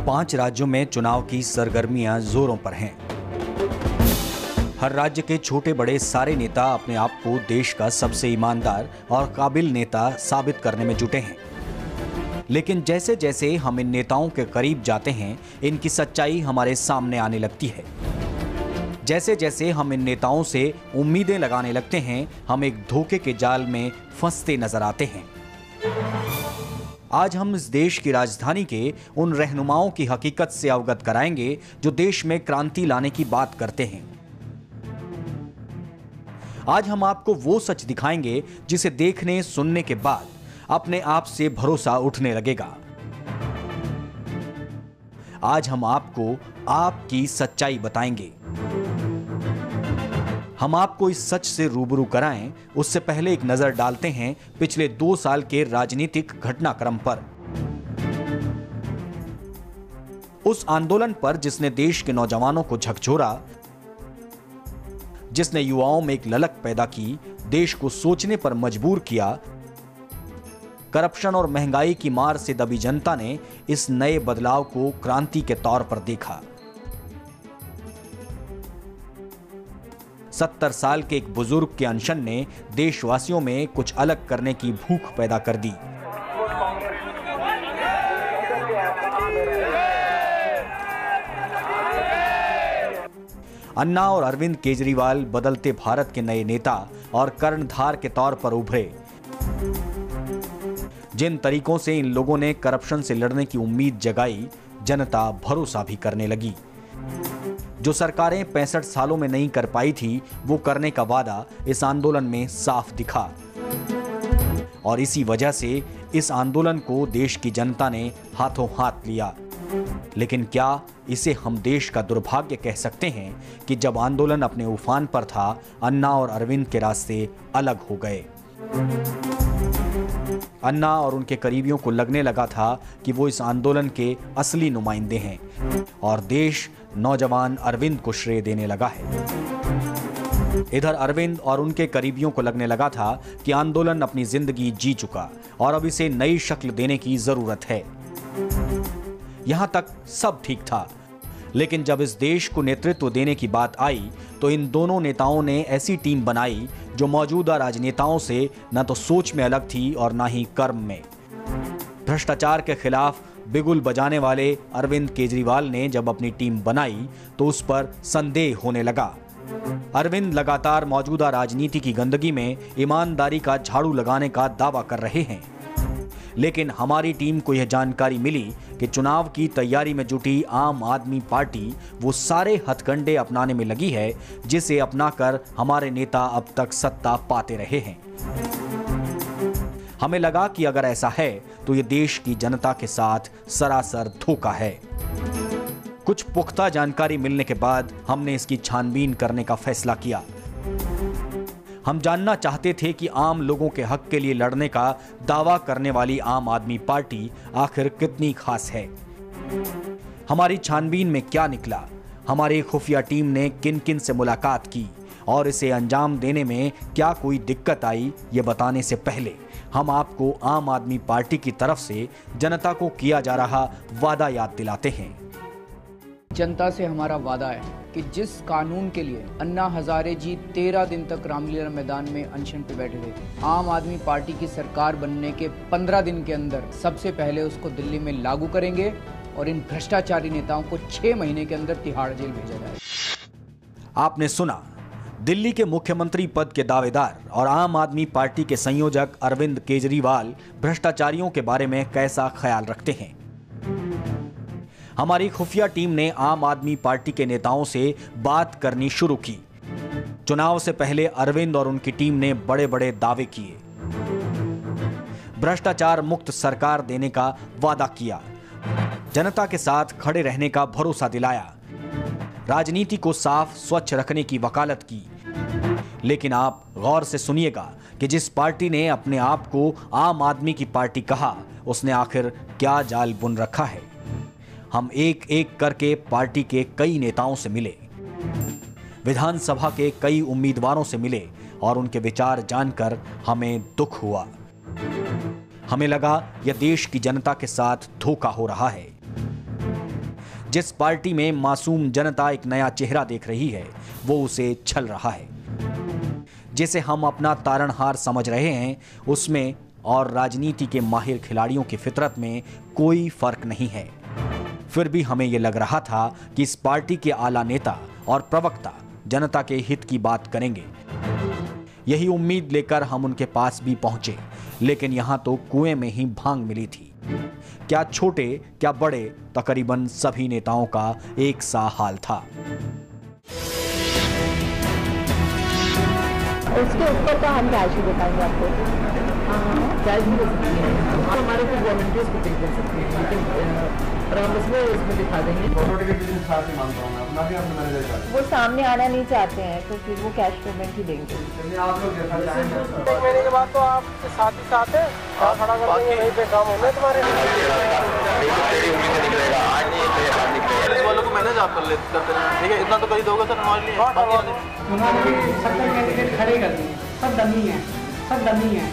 5 राज्यों में चुनाव की सरगर्मियां जोरों पर हैं। हर राज्य के छोटे बड़े सारे नेता अपने आप को देश का सबसे ईमानदार और काबिल नेता साबित करने में जुटे हैं। लेकिन जैसे जैसे हम इन नेताओं के करीब जाते हैं, इनकी सच्चाई हमारे सामने आने लगती है। जैसे जैसे हम इन नेताओं से उम्मीदें लगाने लगते हैं, हम एक धोखे के जाल में फंसते नजर आते हैं। आज हम इस देश की राजधानी के उन रहनुमाओं की हकीकत से अवगत कराएंगे जो देश में क्रांति लाने की बात करते हैं। आज हम आपको वो सच दिखाएंगे जिसे देखने सुनने के बाद अपने आप से भरोसा उठने लगेगा। आज हम आपको आपकी सच्चाई बताएंगे। हम आपको इस सच से रूबरू कराएं, उससे पहले एक नजर डालते हैं पिछले 2 साल के राजनीतिक घटनाक्रम पर। उस आंदोलन पर जिसने देश के नौजवानों को झकझोरा, जिसने युवाओं में एक ललक पैदा की, देश को सोचने पर मजबूर किया। करप्शन और महंगाई की मार से दबी जनता ने इस नए बदलाव को क्रांति के तौर पर देखा। 70 साल के एक बुजुर्ग के अनशन ने देशवासियों में कुछ अलग करने की भूख पैदा कर दी। अन्ना और अरविंद केजरीवाल बदलते भारत के नए नेता और कर्णधार के तौर पर उभरे। जिन तरीकों से इन लोगों ने करप्शन से लड़ने की उम्मीद जगाई, जनता भरोसा भी करने लगी। जो सरकारें 65 सालों में नहीं कर पाई थी, वो करने का वादा इस आंदोलन में साफ दिखा। और इसी वजह से इस आंदोलन को देश की जनता ने हाथों हाथ लिया। लेकिन क्या इसे हम देश का दुर्भाग्य कह सकते हैं कि जब आंदोलन अपने उफान पर था, अन्ना और अरविंद के रास्ते अलग हो गए। अन्ना और उनके करीबियों को लगने लगा था कि वो इस आंदोलन के असली नुमाइंदे हैं और देश नौजवान अरविंद को श्रेय देने लगा है। इधर अरविंद और उनके करीबियों को लगने लगा था कि आंदोलन अपनी जिंदगी जी चुका और अब इसे नई शक्ल देने की जरूरत है। यहां तक सब ठीक था, लेकिन जब इस देश को नेतृत्व देने की बात आई तो इन दोनों नेताओं ने ऐसी टीम बनाई जो मौजूदा राजनेताओं से न तो सोच में अलग थी और न ही कर्म में। भ्रष्टाचार के खिलाफ बिगुल बजाने वाले अरविंद केजरीवाल ने जब अपनी टीम बनाई तो उस पर संदेह होने लगा। अरविंद लगातार मौजूदा राजनीति की गंदगी में ईमानदारी का झाड़ू लगाने का दावा कर रहे हैं, लेकिन हमारी टीम को यह जानकारी मिली कि चुनाव की तैयारी में जुटी आम आदमी पार्टी वो सारे हथकंडे अपनाने में लगी है जिसे अपनाकर हमारे नेता अब तक सत्ता पाते रहे हैं। हमें लगा कि अगर ऐसा है तो ये देश की जनता के साथ सरासर धोखा है। कुछ पुख्ता जानकारी मिलने के बाद हमने इसकी छानबीन करने का फैसला किया। हम जानना चाहते थे कि आम लोगों के हक के लिए लड़ने का दावा करने वाली आम आदमी पार्टी आखिर कितनी खास है। हमारी छानबीन में क्या निकला, हमारी खुफिया टीम ने किन किन से मुलाकात की और इसे अंजाम देने में क्या कोई दिक्कत आई, ये बताने से पहले हम आपको आम आदमी पार्टी की तरफ से जनता को किया जा रहा वादा याद दिलाते हैं। जनता से हमारा वादा है कि जिस कानून के लिए अन्ना हजारे जी 13 दिन तक रामलीला मैदान में अनशन पे बैठे थे, आम आदमी पार्टी की सरकार बनने के 15 दिन के अंदर सबसे पहले उसको दिल्ली में लागू करेंगे और इन भ्रष्टाचारी नेताओं को 6 महीने के अंदर तिहाड़ जेल भेजा जाएगा। आपने सुना, दिल्ली के मुख्यमंत्री पद के दावेदार और आम आदमी पार्टी के संयोजक अरविंद केजरीवाल भ्रष्टाचारियों के बारे में कैसा ख्याल रखते हैं। हमारी खुफिया टीम ने आम आदमी पार्टी के नेताओं से बात करनी शुरू की। चुनाव से पहले अरविंद और उनकी टीम ने बड़े बड़े दावे किए, भ्रष्टाचार मुक्त सरकार देने का वादा किया, जनता के साथ खड़े रहने का भरोसा दिलाया, राजनीति को साफ स्वच्छ रखने की वकालत की। लेकिन आप गौर से सुनिएगा कि जिस पार्टी ने अपने आप को आम आदमी की पार्टी कहा, उसने आखिर क्या जाल बुन रखा है। हम एक एक करके पार्टी के कई नेताओं से मिले, विधानसभा के कई उम्मीदवारों से मिले और उनके विचार जानकर हमें दुख हुआ। हमें लगा यह देश की जनता के साथ धोखा हो रहा है। जिस पार्टी में मासूम जनता एक नया चेहरा देख रही है वो उसे छल रहा है। जिसे हम अपना तारणहार समझ रहे हैं उसमें और राजनीति के माहिर खिलाड़ियों की फितरत में कोई फर्क नहीं है। फिर भी हमें यह लग रहा था कि इस पार्टी के आला नेता और प्रवक्ता जनता के हित की बात करेंगे। यही उम्मीद लेकर हम उनके पास भी पहुंचे, लेकिन यहां तो कुएं में ही भांग मिली थी। क्या छोटे क्या बड़े, तकरीबन सभी नेताओं का एक सा हाल था। उसके ऊपर का हम कैश भी बताएंगे आपको। कैश भी दे सकती हैं आप, हमारे कुछ वॉलंटियर्स को पे कर सकते हैं, लेकिन और हम इसमें दिखा देंगे। वो सामने आना नहीं चाहते हैं तो फिर वो कैश पेमेंट ही देंगे। एक महीने के बाद तो आपके साथ ही साथ है खड़ा कर देंगे, वहीं पे काम होंगे तुम्हारे। पुलिस वालों को मैनेज आप करते हैं, ठीक है, इतना तो कर ही दोगे सर। उन्होंने 70 कैंडिडेट खड़े कर दिए, सब डमी है, सब डमी है।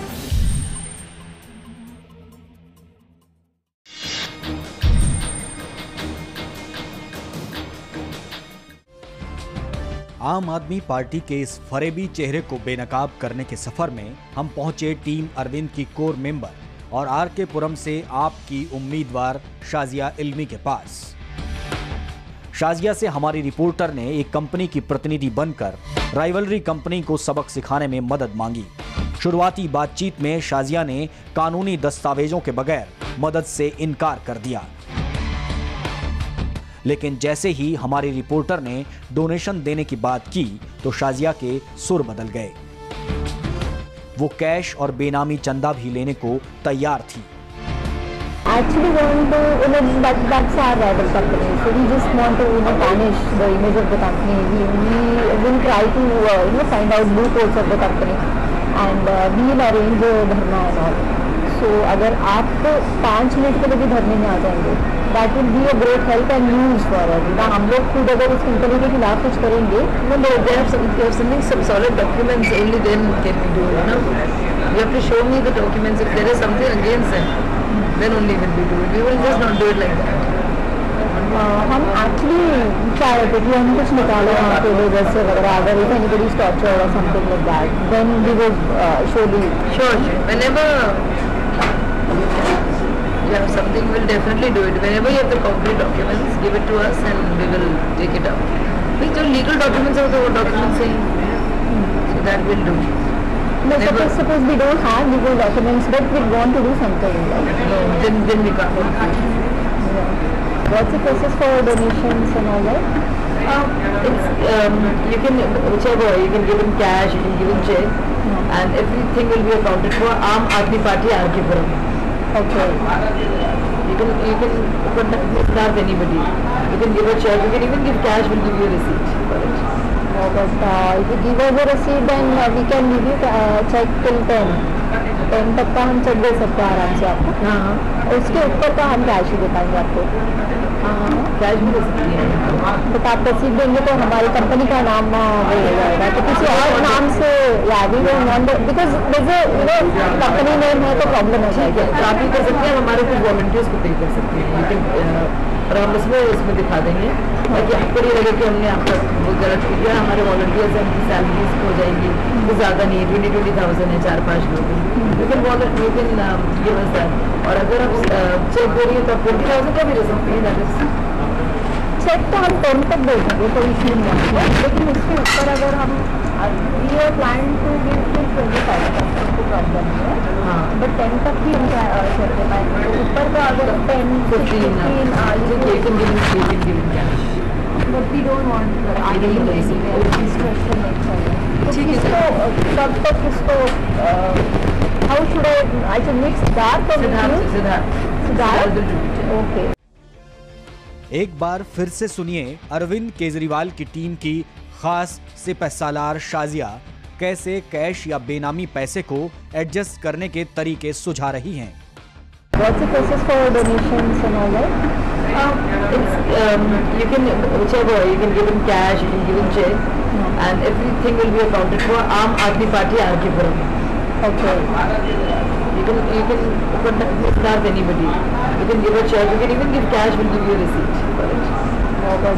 आम आदमी पार्टी के इस फरेबी चेहरे को बेनकाब करने के सफर में हम पहुंचे टीम अरविंद की कोर मेंबर और आरके पुरम से आपकी उम्मीदवार शाजिया इल्मी के पास। शाजिया से हमारी रिपोर्टर ने एक कंपनी की प्रतिनिधि बनकर राइवलरी कंपनी को सबक सिखाने में मदद मांगी। शुरुआती बातचीत में शाजिया ने कानूनी दस्तावेजों के बगैर मदद से इनकार कर दिया, लेकिन जैसे ही हमारी रिपोर्टर ने डोनेशन देने की बात की तो शाजिया के सुर बदल गए। वो कैश और बेनामी चंदा भी लेने को तैयार थी। Actually want to, that's our rival company. So we just want to, tarnish the image of the company. We will try to, find out loopholes of the company, and we will arrange dharna and all. So अगर आप 5 minute के लिए भी धरने में आ जाएंगे, that will be a great help and news for us. ना हम लोग खुद अगर इस कंपनी के खिलाफ कुछ करेंगे, No, they have some solid documents. Only then can we do it. No, you have to show me the documents. If there is something against them, then only will we do it. We will just not do it like that. हम actually चाह रहे थे कि हम कुछ निकाले वहाँ पे लोगों से वगैरह, अगर इफ एनीबडी इज टॉर्चर्ड और something like that, then we will surely Sure. Whenever you have something, we'll definitely do it. Whenever you have the concrete documents, give it to us and we will take it up. With your legal documents are the documents saying, so that we'll do. no, suppose we don't have legal documents but we want to do something like, No, then we can't. what's the process for donations and all that? You can, whichever, you can give him cash, you can give him check, and everything will be accounted for. Aam Aadmi Party, RK Puram. Okay. You can contact anybody. You can give a check, you can even give cash, we'll give you a receipt for it. But if you give us a receipt, then we can give you check till 10 तक का हम check दे सकते हैं आराम से आपको। हाँ, उसके ऊपर का हम कैश ही दे पाएंगे आपको। कैश भी दे सकती है। बट आप रसीद देंगे तो हमारी कंपनी का नाम वो हो जाएगा, तो किसी और नाम से बिकॉज कंपनी नेम है तो प्रॉब्लम हो जाएगी। तो आप ही कर सकते हैं, हमारे कुछ वॉलंटियर्स को पे कर सकते हैं, लेकिन और हम इसमें दिखा देंगे ताकि आपको ये लगे कि हमने आपका वो गलत किया। हमारे वॉलंटियर्स हैं, उनकी सैलरीज हो जाएंगी, वो ज़्यादा नहीं है, 20,000 है, 4-5 लोग, लेकिन गिव अस दैट। और अगर आप चेक दे रही है तो आप 20,000 का भी दे सकते हैं। चेक तो हम 10 तक दे देंगे, कोई इशू नहीं है, लेकिन उसके ऊपर अगर हम प्लान टू गिव 25,000 को प्रॉब्लम है, हाँ, बट 10 तक भी हम चेक दे पाएंगे। ऊपर का अगर 10, 15 you can give him cash. But we don't want आगे ही anywhere distraction नहीं चाहिए। तो ठीक है, किसको कब तक किसको how should I should mix Siddharth or Siddharth? Okay. एक बार फिर से सुनिए अरविंद केजरीवाल की टीम की खास सिपहसालार शाजिया कैसे कैश या बेनामी पैसे को एडजस्ट करने के तरीके सुझा रही हैं। What's the process for donations and all that? You can, whichever, you can give him cash, you can give him check, and everything will be accounted for. Aam Aadmi Party, RK Puram. Okay. You You can contact me without anybody. You can give a check. You can even give cash. We'll give you a receipt for it. But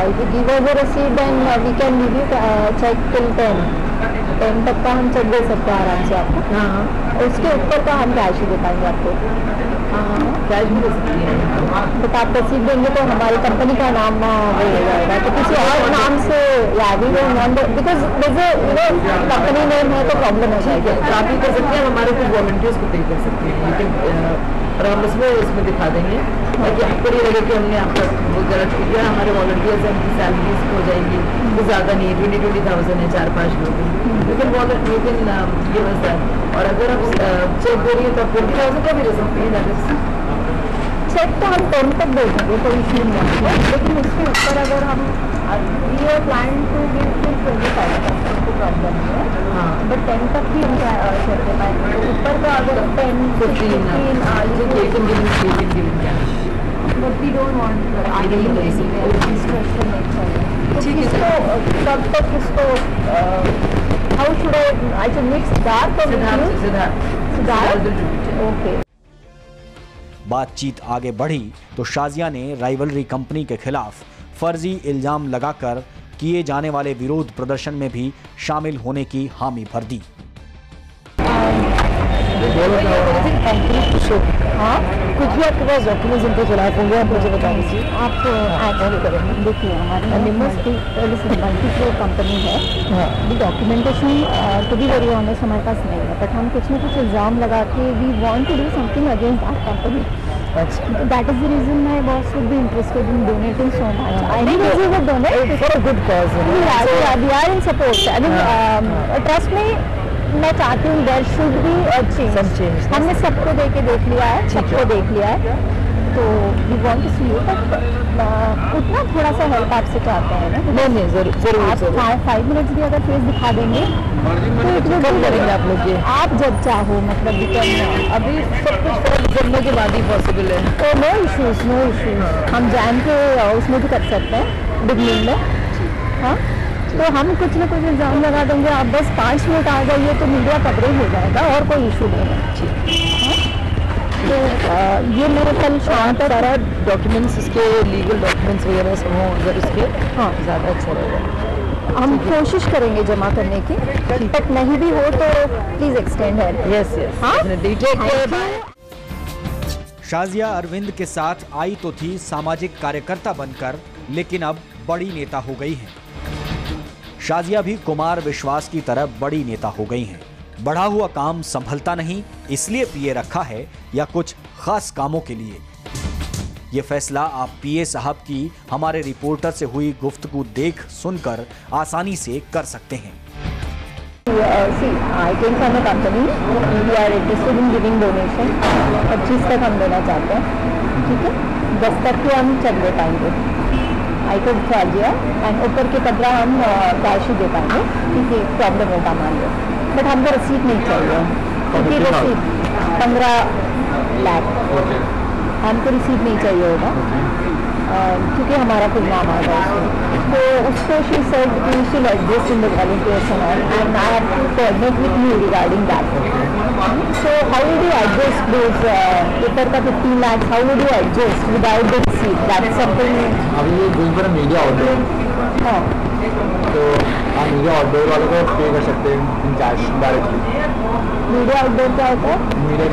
if you give us a receipt, then we can give you check till 10 तक का हम check दे सकते हैं आराम से आपको। हाँ, उसके ऊपर का हम कैश ही दे पाएंगे आपको। हाँ, कैश भी दे सकती हैं। बट आप रसीद देंगे तो हमारी कंपनी का नाम वो हो जाएगा, तो किसी और नाम से या we don't want because company name है तो प्रॉब्लम हो जाएगी। तो आप ये कर सकते हैं, हमारे कुछ वॉलंटियर्स को पे कर सकते हैं, लेकिन और हम उसमें दिखा देंगे ताकि आपको ये लगे कि हमने आपका वो गलत किया। हमारे वॉलंटियर्स हैं, उनकी सैलरीज हो जाएंगी, वो ज़्यादा नहीं है, 20,000 है, 4-5 लोग हैं, लेकिन गिव अस दैट। और अगर आप चेक दे रही है तो आप 20,000 का भी दे सकते हैं। दैट इज चेक तो हम 10 तक दे देंगे, कोई इशू नहीं है, लेकिन उसके ऊपर अगर हम we are plan to give फिर 25% को प्रॉब्लम नहीं है। हाँ, बट 10 तक भी हम कर दे पाएंगे। तो ऊपर का अगर 10, 15 you can give cash. But we don't want आगे डिस्ट्रक्शन नहीं चाहिए। तो ठीक है, किसको कब तक किसको how should I should mix dark और सिद्धार्थ ओके। बातचीत आगे बढ़ी तो शाजिया ने राइवलरी कंपनी के खिलाफ फर्जी इल्जाम लगाकर किए जाने वाले विरोध प्रदर्शन में भी शामिल होने की हामी भर दी। हाँ, कुछ भी आपके पास डॉक्यूमेंट्स इनके खिलाफ होंगे आप मुझे बता दीजिए। आप करेंगे। देखिए हमारी मल्टी कंपनी है। Documentation to be very honest हमारे पास नहीं है, बट हम कुछ ना कुछ इल्ज़ाम लगा के we want to do something against that company. That is the reason my boss would be interested in donating so much. I think he would donate for a good cause. We are in support. I mean, trust me, मैं चाहती हूँ there should be a change. हमने सबको देख लिया है, सबको देख लिया है, तो we want to see you, but उतना थोड़ा सा हेल्प आपसे चाहते हैं ना। नहीं, जरूर आप 5 मिनट्स भी अगर फेस दिखा देंगे तो कब करेंगे आप लोग ये? आप जब चाहो, मतलब अभी सब कुछ फॉर्म करने के बाद ही पॉसिबल है। तो नो इश्यूज हम जैन के उसमें भी कर सकते हैं बिगनिंग में। हाँ, तो हम कुछ ना कुछ इल्ज़ाम लगा देंगे, आप बस 5 मिनट आ जाइए तो मीडिया कवरेज हो जाएगा और कोई इशू नहीं है। तो ये मेरे कल शाम तक सारा डॉक्यूमेंट्स, इसके लीगल डॉक्यूमेंट्स वगैरह सब हों अगर इसके, हाँ ज़्यादा अच्छा रहेगा। हम कोशिश करेंगे जमा करने की, बट नहीं भी हो तो प्लीज़ एक्सटेंड है। यस हाँ, शाजिया अरविंद के साथ आई तो थी सामाजिक कार्यकर्ता बनकर, लेकिन अब बड़ी नेता हो गई हैं। शाजिया भी कुमार विश्वास की तरह बड़ी नेता हो गई हैं। बढ़ा हुआ काम संभलता नहीं, इसलिए पीए रखा है या कुछ खास कामों के लिए? ये फैसला आप पीए साहब की हमारे रिपोर्टर से हुई गुफ्तगू देख सुनकर आसानी से कर सकते हैं। I came from a company. We are interested in giving donation. 25 तक हम देना चाहते हैं, ठीक है? 10 तक के हम चेक दे पाएंगे। I could charge you and ऊपर के 15 हम कैश ही दे पाएंगे, क्योंकि प्रॉब्लम होगा मान लो, बट हमको रसीद नहीं चाहिए, क्योंकि रसीद 15 लाख हमको रसीद नहीं चाहिए होगा, क्योंकि हमारा कुछ नाम आ रहा है। तो उसको she said we should adjust in the volunteers and I have to coordinate with you regarding that. So how would you adjust this ऊपर का 15 lakh, how would you adjust without the रसीद? That is something. अभी ये going for media order, हाँ, तो आप media order वालों को पे कर सकते हैं in cash directly. Media outdoor क्या होता है? मीडिया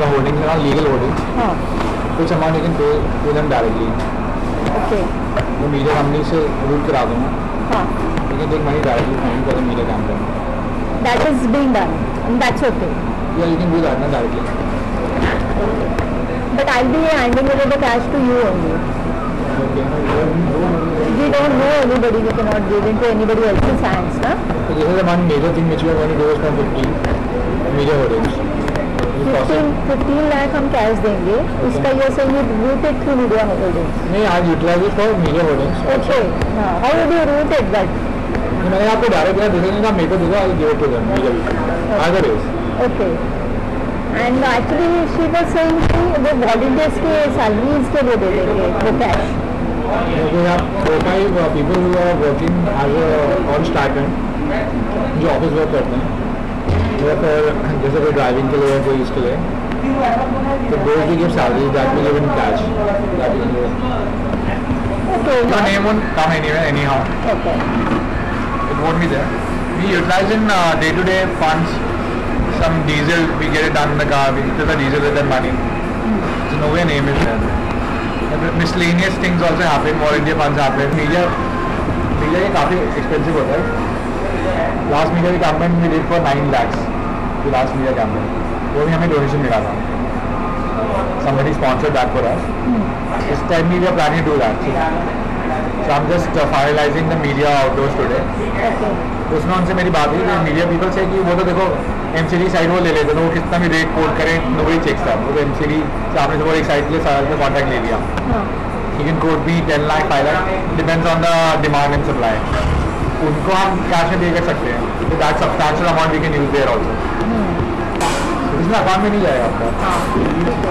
का होर्डिंग ना, लीगल होर्डिंग, हाँ, कुछ amount you can pay them directly. Okay, वो मीडिया कंपनी से रूट करा दूँगा, हाँ, you can take money directly for the media campaign. That is being done and that's okay, या यू कैन डू दैट ना directly, but I will be handing over the cash to you only. We don't know anybody, we cannot give into anybody else's hands, na? So this is the one major thing which we are going to do is from 15 media holdings. 15 lakh हम cash देंगे, उसका ये सही है route it through media holdings. नहीं, आज utilise it for media holdings. Okay, हाँ, how would you route it that? मैंने आपको डायरेक्ट दिया, देखेंगे ना, मेरे को देगा, I give it to them media other is. Okay. And actually she was saying कि वो volunteers के salaries के वो दे देंगे, वो कैश। क्योंकि आप 4-5 people who are working as a on stipend, जो ऑफिस वर्क करते हैं, या फिर जैसे कोई ड्राइविंग के लिए कोई इसके लिए, तो those we give salary that we give in cash. That we give. Your name won't come anywhere anyhow. Okay. It won't be there. We utilize in day-to-day funds. Some diesel, we get it done in the car. We fill the diesel with that money. So no way name is there. And miscellaneous things also happen. Volunteer funds happen. Media ये काफ़ी expensive होता है. Last media campaign we did for 9 lakhs. The last media campaign. वो भी हमें donation मिला था. Somebody sponsored that for us. This time we are planning to do that. So I'm just finalizing the media outdoors today. उसमें उनसे मेरी बात हुई कि मीडिया पीपल से कि वो तो देखो MCD साइड वो ले लेते तो वो कितना भी रेट कोट करें नोबडी चेक्स था. वो तो MCD से आपने तो एक साइड के लिए सारा में कॉन्टैक्ट ले लिया. You can quote me 10 lakh, 5 lakh, depends on the demand and supply. उनको हम कैश में पे कर सकते हैं. So that substantial amount we can use there also. इसमें अकाउंट में नहीं जाएगा आपका.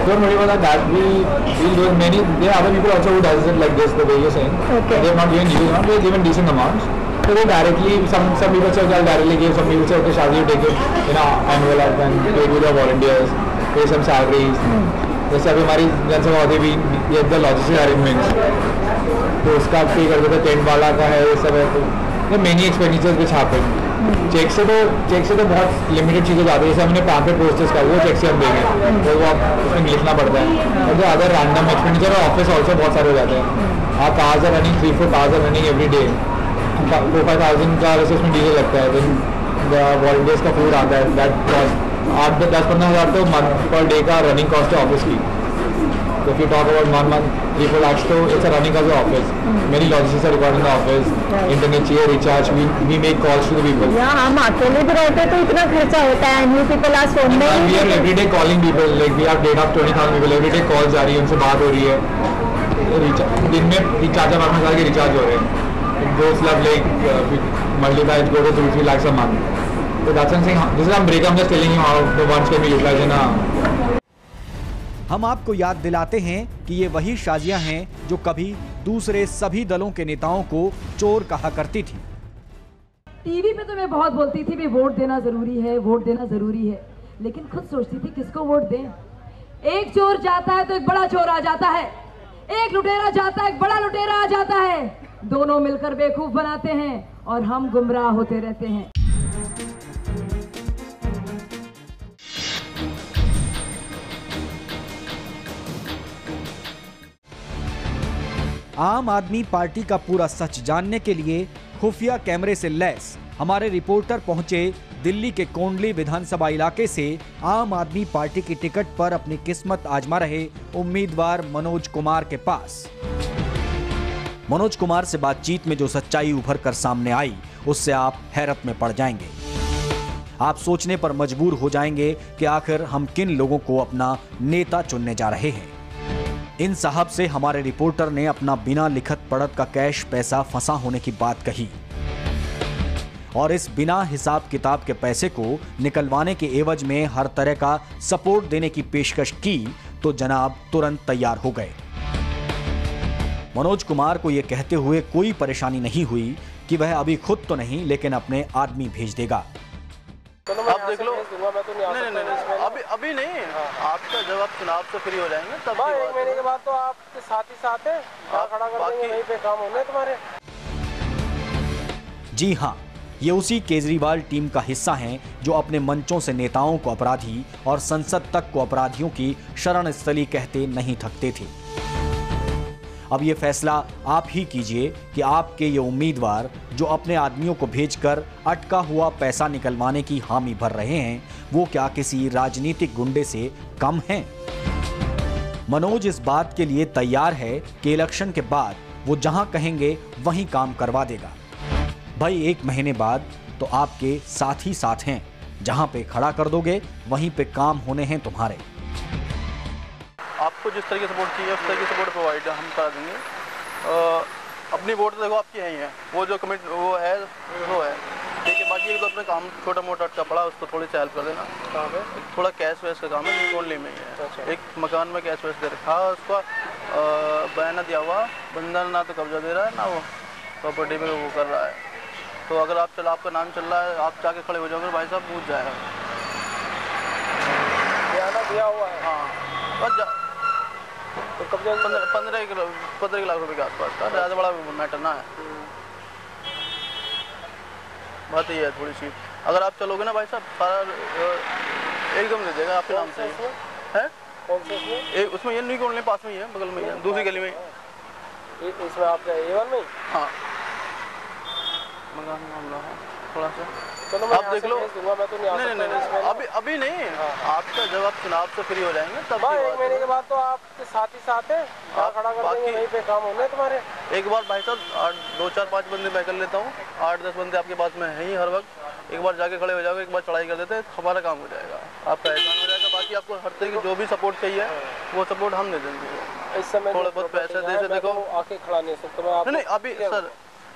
So मुझे पता that we will do many. There are other people also who does it like this the way you're saying. Okay. They have not given huge amount. They have given decent amounts. So they directly some people say I'll directly give. Some people say okay, Shadi, you take it in an envelope and pay to the volunteers, pay some salaries. जैसे अभी हमारी जनसभा होती भी ये the logistic arrangements तो उसका पे कर देते टेंट वाला का है ये सब है. तो many expenditures which happen. Cheque से तो बहुत लिमिटेड चीज़ें जाती है. जैसे हमने पैम्पलेट पोस्टर्स का वो चेक से हम देंगे तो वो आप उसमें लिखना पड़ता है. और जो अदर रैंडम एक्सपेंडिचर और ऑफिस ऑल्सो बहुत सारे हो जाते हैं. आप cars are running 3-4 cars are running every day. 4-5,000 का वैसे उसमें डीजल लगता है. देन वॉलंटियर्स का फूड आता है. दैट कॉस्ट 8-10-15 हज़ार तो मंथ पर डे का रनिंग कॉस्ट है ऑफिस की. तो if you talk about 1 month 3-4 lakhs तो it's a running cost office. Many logistics are required in the office. Internet चाहिए recharge. We make calls to the people. या हम अकेले भी रहते तो इतना खर्चा होता है. New people are so many. We are everyday calling people. Like we have data of 20,000 people. Everyday calls आ रही है, उनसे बात हो रही है. दिन में 4-5 हज़ार के रिचार्ज हो रहे हैं. Those love like multiply go to 2-3 lakhs a month. So that's one thing. This is a break. I'm just telling you how the ones can be utilized in a. हम आपको याद दिलाते हैं कि ये वही शाजियां हैं जो कभी दूसरे सभी दलों के नेताओं को चोर कहा करती थी. टीवी पे तो मैं बहुत बोलती थी भी वोट देना जरूरी है, वोट देना जरूरी है, लेकिन खुद सोचती थी किसको वोट दें. एक चोर जाता है तो एक बड़ा चोर आ जाता है. एक लुटेरा जाता है एक बड़ा लुटेरा आ जाता है. दोनों मिलकर बेवकूफ बनाते हैं और हम गुमराह होते रहते हैं. आम आदमी पार्टी का पूरा सच जानने के लिए खुफिया कैमरे से लैस हमारे रिपोर्टर पहुंचे दिल्ली के कोंडली विधानसभा इलाके से आम आदमी पार्टी की टिकट पर अपनी किस्मत आजमा रहे उम्मीदवार मनोज कुमार के पास. मनोज कुमार से बातचीत में जो सच्चाई उभर कर सामने आई उससे आप हैरत में पड़ जाएंगे. आप सोचने पर मजबूर हो जाएंगे कि आखिर हम किन लोगों को अपना नेता चुनने जा रहे हैं. इन साहब से हमारे रिपोर्टर ने अपना बिना लिखत पढ़त का कैश पैसा फंसा होने की बात कही और इस बिना हिसाब किताब के पैसे को निकलवाने के एवज में हर तरह का सपोर्ट देने की पेशकश की तो जनाब तुरंत तैयार हो गए. मनोज कुमार को यह कहते हुए कोई परेशानी नहीं हुई कि वह अभी खुद तो नहीं लेकिन अपने आदमी भेज देगा. आप देख लो. नहीं अभी नहीं. आपका जब आप चुनाव से फ्री हो जाएंगे तब 1 महीने के बाद तो आपके साथ ही साथ है. खड़ा कर देंगे वहीं पे काम होने तुम्हारे. जी हाँ, ये उसी केजरीवाल टीम का हिस्सा हैं जो अपने मंचों से नेताओं को अपराधी और संसद तक को अपराधियों की शरण स्थली कहते नहीं थकते थे. अब ये फैसला आप ही कीजिए कि आपके ये उम्मीदवार जो अपने आदमियों को भेजकर अटका हुआ पैसा निकलवाने की हामी भर रहे हैं वो क्या किसी राजनीतिक गुंडे से कम हैं? मनोज इस बात के लिए तैयार है कि इलेक्शन के बाद वो जहां कहेंगे वहीं काम करवा देगा. भाई 1 महीने बाद तो आपके साथ ही साथ हैं. जहां पे खड़ा कर दोगे वहीं पे काम होने हैं तुम्हारे. आपको जिस तरह की सपोर्ट चाहिए उस तरह की सपोर्ट प्रोवाइड हम करा देंगे. अपनी वोट तो देखो आपकी है ही है. वो जो कमिट वो है ठीक है. बाकी तो अपने काम छोटा मोटा अटका पड़ा उसको थोड़ी सी हेल्प कर देना. कहाँ पे थोड़ा कैश वैश का काम है. कोंडली में ही है. अच्छा. एक मकान में कैश वैश दे रखा है. उसका बयाना दिया हुआ. बंदा ना तो कब्जा दे रहा है ना वो प्रॉपर्टी में वो कर रहा है. तो अगर आपका नाम चल रहा है आप जाके खड़े हो जाओगे भाई साहब पूछ जाएगा. तो कब जाएंगे? 15 लाख रुपए के आसपास का, ज़्यादा बड़ा मैटर ना है। बात ये है थोड़ी सी, अगर आप चलोगे ना भाई साहब, सारा एकदम दे देगा आपके नाम से है। कौन से इसमें? एक उसमें ये नहीं कॉलोनी पास में ही है, बगल में ही है, दूसरी गली में। इसमें आपका A1 में? हाँ, मकान मामला है थोड़ा सा। चलो मैं आप देख लो। दूंगा, मैं तो नहीं आ सकता। नहीं, अभी नहीं। आपका जब आप चुनाव से फ्री हो जाएंगे तब 1 महीने के बाद तो आपके साथ ही साथ है, खड़ा कर देंगे, वहीं पे काम होने तुम्हारे। एक बार भाई साहब 2, 4, 5 बंदे मैं कर लेता हूँ, 8, 10 बंदे आपके पास में है ही हर वक्त। एक बार जाके खड़े हो जाओगे, एक बार चढ़ाई कर देते हैं, हमारा काम हो जाएगा, आपका एहसान हो जाएगा। बाकी आपको हर तरह की जो भी सपोर्ट चाहिए वो सपोर्ट हम दे देंगे। इस समय थोड़े बहुत पैसे दे देखो, आके खड़ा नहीं सकते मैं। नहीं अभी सर,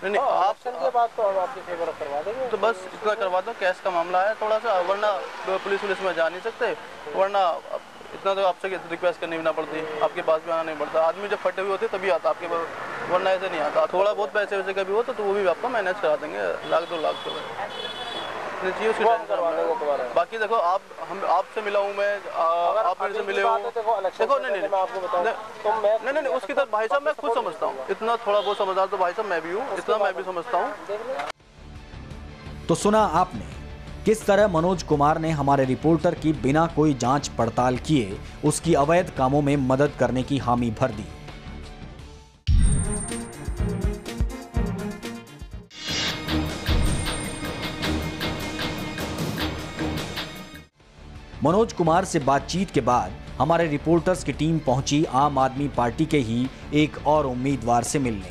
नहीं आप के बाद तो हम आपकी फेवर करवा देंगे। तो बस इतना करवा दो, कैश का मामला है थोड़ा सा, वरना पुलिस में जा नहीं सकते, वरना इतना तो आपसे रिक्वेस्ट करनी भी ना पड़ती, आपके पास भी आना नहीं पड़ता। आदमी जब फटे हुए होते तभी आता आपके पास, वरना ऐसे नहीं आता। थोड़ा बहुत पैसे वैसे कभी हो तो वो भी आपको मैनेज करा देंगे, 1 2 लाख तो चाहिए उसकी करवा देंगे तुम्हारा। बाकी देखो आपसे मिला हूँ मैं, आप मेरे से मिले हो। देखो नहीं उसकी तरफ भाई साहब मैं खुद समझता हूँ, इतना थोड़ा बहुत समझदार तो भाई साहब मैं भी हूँ, इतना मैं भी समझता हूँ। तो सुना आपने किस तरह मनोज कुमार ने हमारे रिपोर्टर की बिना कोई जांच पड़ताल किए उसकी अवैध कामों में मदद करने की हामी भर दी। मनोज कुमार से बातचीत के बाद हमारे रिपोर्टर्स की टीम पहुंची आम आदमी पार्टी के ही एक और उम्मीदवार से मिलने।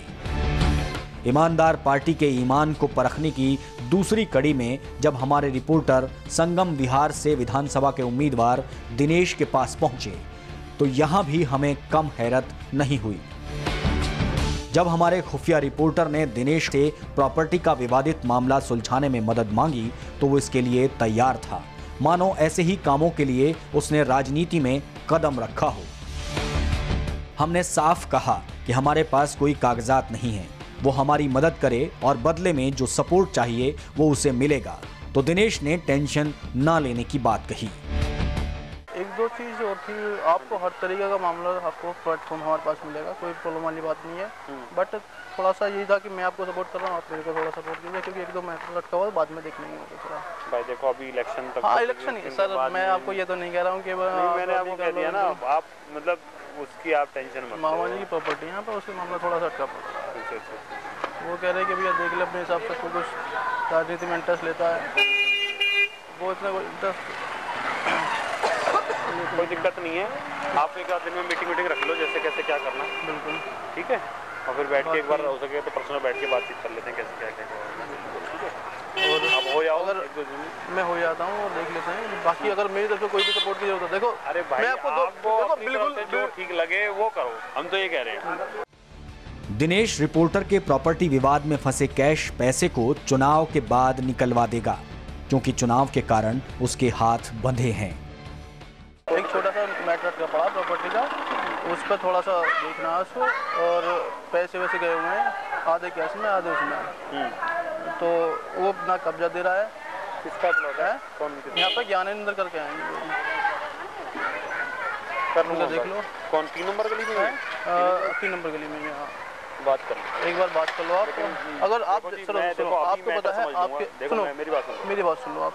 ईमानदार पार्टी के ईमान को परखने की दूसरी कड़ी में जब हमारे रिपोर्टर संगम विहार से विधानसभा के उम्मीदवार दिनेश के पास पहुंचे तो यहां भी हमें कम हैरत नहीं हुई। जब हमारे खुफिया रिपोर्टर ने दिनेश से प्रॉपर्टी का विवादित मामला सुलझाने में मदद मांगी तो वो इसके लिए तैयार था, मानो ऐसे ही कामों के लिए उसने राजनीति में कदम रखा हो। हमने साफ कहा कि हमारे पास कोई कागजात नहीं है, वो हमारी मदद करे और बदले में जो सपोर्ट चाहिए वो उसे मिलेगा। तो दिनेश ने टेंशन ना लेने की बात कही। 1-2 चीज़ और थी, आपको हर तरीके का मामला आपको प्लेटफॉर्म हमारे पास मिलेगा, कोई प्रॉब्लम वाली बात नहीं है। बट थोड़ा सा यही था कि मैं आपको सपोर्ट कर रहा हूँ, आप मेरे को थोड़ा सपोर्ट कीजिए, क्योंकि 1-2 मैटर लटका हुआ बाद में देख लेंगे थोड़ा। भाई देखो अभी इलेक्शन तक। हाँ इलेक्शन ही सर, मैं आपको ये तो नहीं कह रहा हूँ कि मैंने आपको कह दिया ना, आप मतलब उसकी आप टेंशन मत। मामा जी की प्रॉपर्टी यहाँ पर, उसका मामला थोड़ा सा अटका पड़ रहा है। वो कह रहे हैं कि भैया देख ले अपने हिसाब से, कुछ राजनीति में इंटरेस्ट लेता है, वो इतना इंटरेस्ट। कोई दिक्कत नहीं है, आप एक आध दिन में मीटिंग रख लो, जैसे कैसे क्या करना। बिल्कुल ठीक है, और फिर बैठ के एक बार हो सके तो पर्सनल बैठ के बातचीत कर लेते हैं कैसे क्या क्या। और अब हो जाओ, अगर मैं हो जाता हूँ और देख लेते हैं। बाकी अगर मेरी तरफ से कोई भी सपोर्ट की जरूरत है, देखो अरे भाई मैं आपको बिल्कुल जो ठीक लगे वो करो, हम तो ये कह रहे हैं। दिनेश रिपोर्टर के प्रॉपर्टी विवाद में फंसे कैश पैसे को चुनाव के बाद निकलवा देगा, क्योंकि चुनाव के कारण उसके हाथ बंधे हैं। एक छोटा सा मैटर का पड़ा प्रॉपर्टी का, उस पर थोड़ा सा देखना है उसको, और पैसे वैसे गए हुए हैं, आधे कैश में आधे उसमें। तो वो अपना कब्जा दे रहा है। किसका प्लॉट है? यहाँ पर ज्ञानेंद्र करके आएंगे, देख लो। कौन 3 नंबर गली में है? 3 नंबर गली में। यहाँ बात कर लो, एक बार बात कर लो आप। अगर आप सुनो आपको पता है, आपके सुनो मेरी बात सुन लो आप।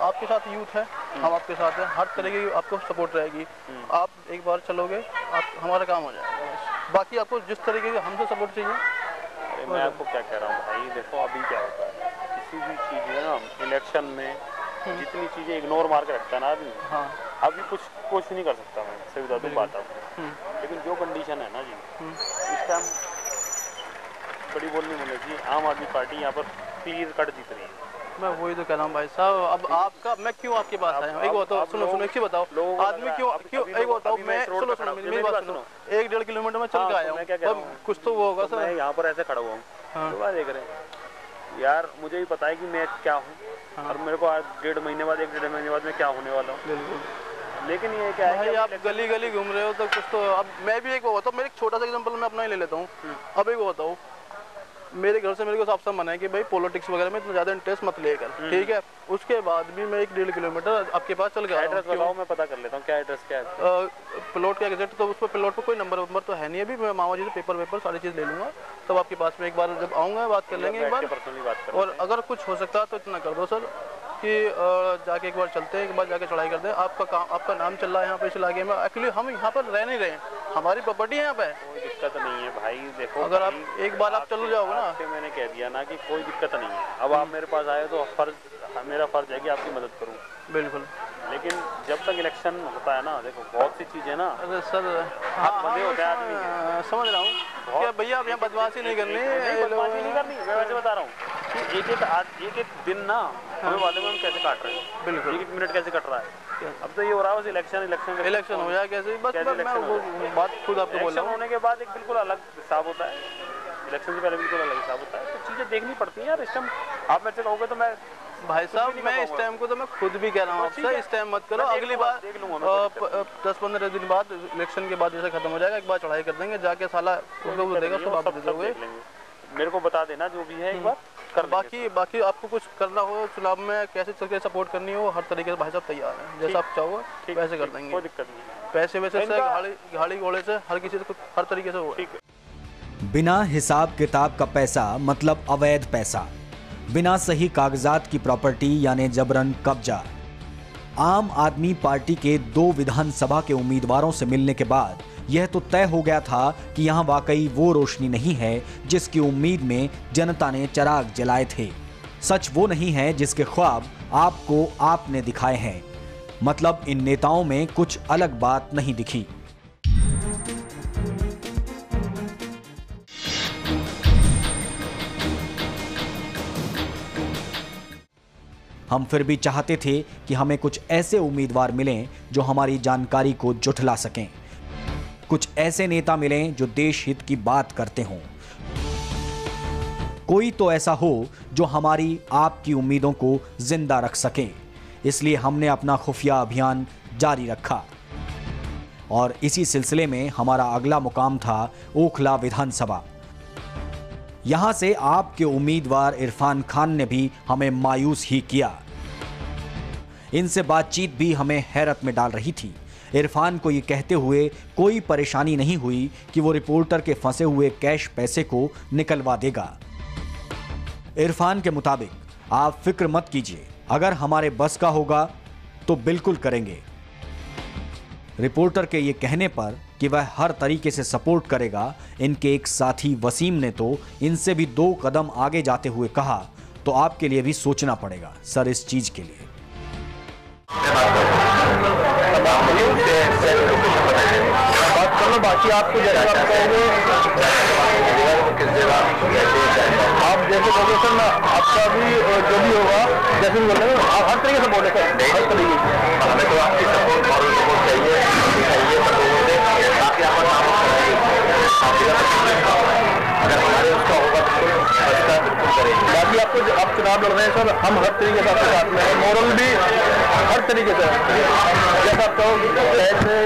आपके साथ यूथ है, हम आपके साथ हैं, हर तरह की आपको सपोर्ट रहेगी। आप एक बार चलोगे, आप हमारा काम हो जाएगा। बाकी आपको जिस तरीके की हमसे सपोर्ट चाहिए। अरे मैं आपको क्या कह रहा हूँ भाई, देखो अभी क्या होता है, किसी भी चीज़ में ना इलेक्शन में जितनी चीज़ें इग्नोर मार के रखता है ना आदमी, हाँ अभी कुछ नहीं कर सकता मैं, सही बता दूँ बात आपको। लेकिन जो कंडीशन है ना जी, इस टाइम बड़ी बोलनी मिले जी, आम आदमी पार्टी यहाँ पर क्लियर कट जीत रही है। मैं वही तो कह रहा हूँ भाई साहब। अब आपका मैं क्यों आपके पास आया हूँ, एक बताओ, सुनो एक चीज बताओ, आदमी क्यों एक बताओ, मैं सुनो मेरी बात सुनो, 1-1.5 किलोमीटर में चल के आया हूँ, कुछ तो वो होगा सर। मैं यहाँ पर ऐसे खड़ा हुआ हूँ, तो देख रहे हैं यार, मुझे भी पता है कि मैं क्या हूँ, और मेरे को आज 1.5 महीने बाद 1-1.5 महीने बाद मैं क्या होने वाला हूँ। लेकिन ये क्या है भाई, आप गली गली घूम रहे हो तो कुछ तो। अब मैं भी एक वो बताऊँ, मैं एक छोटा सा एग्जांपल मैं अपना ही ले लेता हूँ। अब एक वो बताऊँ, मेरे घर से मेरे को साफ मना है कि भाई पॉलिटिक्स वगैरह में इतना ज़्यादा इंटरेस्ट मत लेकर, ठीक है। उसके बाद भी मैं 1.5 किलोमीटर आपके पास चल गया। एड्रेस बताओ, मैं पता कर लेता हूँ क्या एड्रेस क्या है। प्लॉट का एग्जैक्ट तो उस पर प्लॉट पर कोई नंबर तो है नहीं अभी। मैं मामा जी से पेपर सारी चीज़ ले लूँगा, तब आपके पास में एक बार जब आऊँगा बात कर लेंगे एक बार पर्सनली बात कर। और अगर कुछ हो सकता है तो इतना कर दो सर कि जाके एक बार चलते हैं, एक बार जाके चढ़ाई करते हैं। आपका नाम चल रहा है यहाँ पे इस इलाके में। एक्चुअली हम यहाँ पर रह नहीं रहे, हमारी प्रॉपर्टी है यहाँ पे। कोई दिक्कत नहीं है भाई, देखो अगर आप एक बार आप चल जाओगे ना, मैंने कह दिया ना कि कोई दिक्कत नहीं है। अब आप मेरे पास आए तो मेरा फर्ज है कि आपकी मदद करूँ। बिल्कुल, लेकिन जब तक इलेक्शन होता है ना, देखो बहुत सी चीज़ें ना। अरे सर हाथ बंधे होते हैं आदमी, समझ रहा हूँ क्या भैया, आप यहाँ बदमाशी नहीं करनी, बदमाशी नहीं करनी। मैं वैसे बता रहा हूँ कि एक दिन ना हमें वाले में हम कैसे काट रहे हैं, बिल्कुल 1 मिनट कैसे कट रहा है। अब तो ये हो रहा है बस इलेक्शन हो जाए कैसे, बस मैं वो बात खुद आपको बोल रहा हूँ। होने के बाद एक बिल्कुल अलग हिसाब होता है, इलेक्शन से पहले बिल्कुल अलग हिसाब होता है। तो चीज़ें देखनी पड़ती हैं यार। इस टाइम आप मेरे से कहोगे तो मैं भाई साहब, मैं इस टाइम को तो मैं खुद भी कह रहा हूँ आपसे, इस टाइम मत करो। अगली बार 10-15 दिन बाद इलेक्शन के बाद जैसे खत्म हो जाएगा, एक बार चढ़ाई कर देंगे जाके, साला उसको देगा तो आप दे दोगे। मेरे को बता देना जो भी है एक बार कर। बाकी आपको कुछ करना हो चुनाव में, कैसे सपोर्ट करनी हो, हर तरीके से भाई साहब तैयार हैं। जैसा आप चाहोगे वैसे कर देंगे, कोई दिक्कत नहीं। पैसे वैसे से गाड़ी घोड़े से हर किसी से हर तरीके से हो। बिना हिसाब किताब का पैसा मतलब अवैध पैसा, बिना सही कागजात की प्रॉपर्टी यानी जबरन कब्जा। आम आदमी पार्टी के 2 विधानसभा के उम्मीदवारों से मिलने के बाद यह तो तय हो गया था कि यहां वाकई वो रोशनी नहीं है जिसकी उम्मीद में जनता ने चिराग जलाए थे। सच वो नहीं है जिसके ख्वाब आपको आपने दिखाए हैं। मतलब इन नेताओं में कुछ अलग बात नहीं दिखी। हम फिर भी चाहते थे कि हमें कुछ ऐसे उम्मीदवार मिलें जो हमारी जानकारी को जुठला सकें, कुछ ऐसे नेता मिलें जो देश हित की बात करते हों, कोई तो ऐसा हो जो हमारी आपकी उम्मीदों को जिंदा रख सके। इसलिए हमने अपना खुफिया अभियान जारी रखा और इसी सिलसिले में हमारा अगला मुकाम था ओखला विधानसभा। यहां से आपके उम्मीदवार इरफान खान ने भी हमें मायूस ही किया। इनसे बातचीत भी हमें हैरत में डाल रही थी। इरफान को ये कहते हुए कोई परेशानी नहीं हुई कि वो रिपोर्टर के फंसे हुए कैश पैसे को निकलवा देगा। इरफान के मुताबिक आप फिक्र मत कीजिए, अगर हमारे बस का होगा तो बिल्कुल करेंगे। रिपोर्टर के ये कहने पर कि वह हर तरीके से सपोर्ट करेगा, इनके एक साथी वसीम ने तो इनसे भी 2 कदम आगे जाते हुए कहा, तो आपके लिए भी सोचना पड़ेगा सर इस चीज के लिए। बाकी आपको जैसे आप कहोगे, आप जैसे बोले सर, आपका भी जो भी होगा जैसे भी बोले, आप हर तरीके से बोले सर, हर तरीके से। हमें तो आपकी सपोर्ट चाहिए, अगर हमारे उसका होगा तो बाकी आपको आप चुनाव लड़ रहे हैं सर, हम हर तरीके से आपके साथ में हैं, मॉरल भी हर तरीके से। जैसा आप कहो पैसे,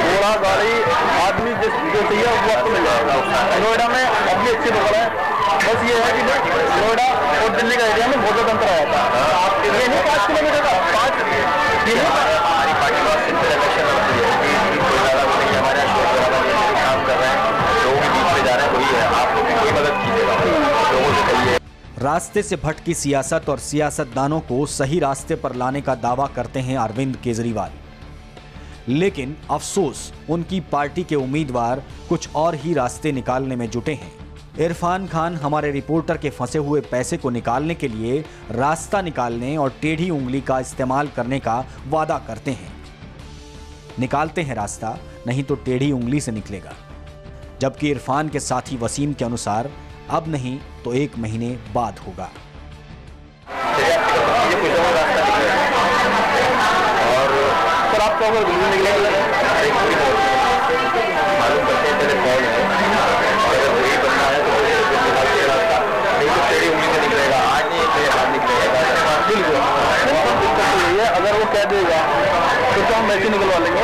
घोड़ा, गाड़ी, आदमी जो चाहिए वो आपको मिल जाएगा। नोएडा में अभी अच्छी पकड़ है, बस ये है कि नोएडा और दिल्ली का एरिया में बहुत ज़्यादा अंतर आया था। ये नहीं 5 किलोमीटर का, 5 हमारी पार्टी बहुत सिंपल इलेक्शन होती है, हमारे काम कर रहे हैं, लोग बीच में जा रहे हैं, वही है। आप लोग कोई मदद कीजिएगा, लोगों से कहिए। रास्ते से भटकी सियासत और सियासतदानों को सही रास्ते पर लाने का दावा करते हैं अरविंद केजरीवाल, लेकिन अफसोस उनकी पार्टी के उम्मीदवार कुछ और ही रास्ते निकालने में जुटे हैं। इरफान खान हमारे रिपोर्टर के फंसे हुए पैसे को निकालने के लिए रास्ता निकालने और टेढ़ी उंगली का इस्तेमाल करने का वादा करते हैं। निकालते हैं रास्ता, नहीं तो टेढ़ी उंगली से निकलेगा। जबकि इरफान के साथी वसीम के अनुसार अब नहीं तो 1 महीने बाद होगा। और सर आप कहोगे मालूम करते हैं तेरे कौन है, अगर वही बनना है तो नहीं तो तेरी उम्मीद से निकलेगा, आज नहीं तो बाद निकलेगा। बिल्कुल दिक्कत तो यही है, अगर वो कह देगा तो हम वैसे निकलवा लेंगे।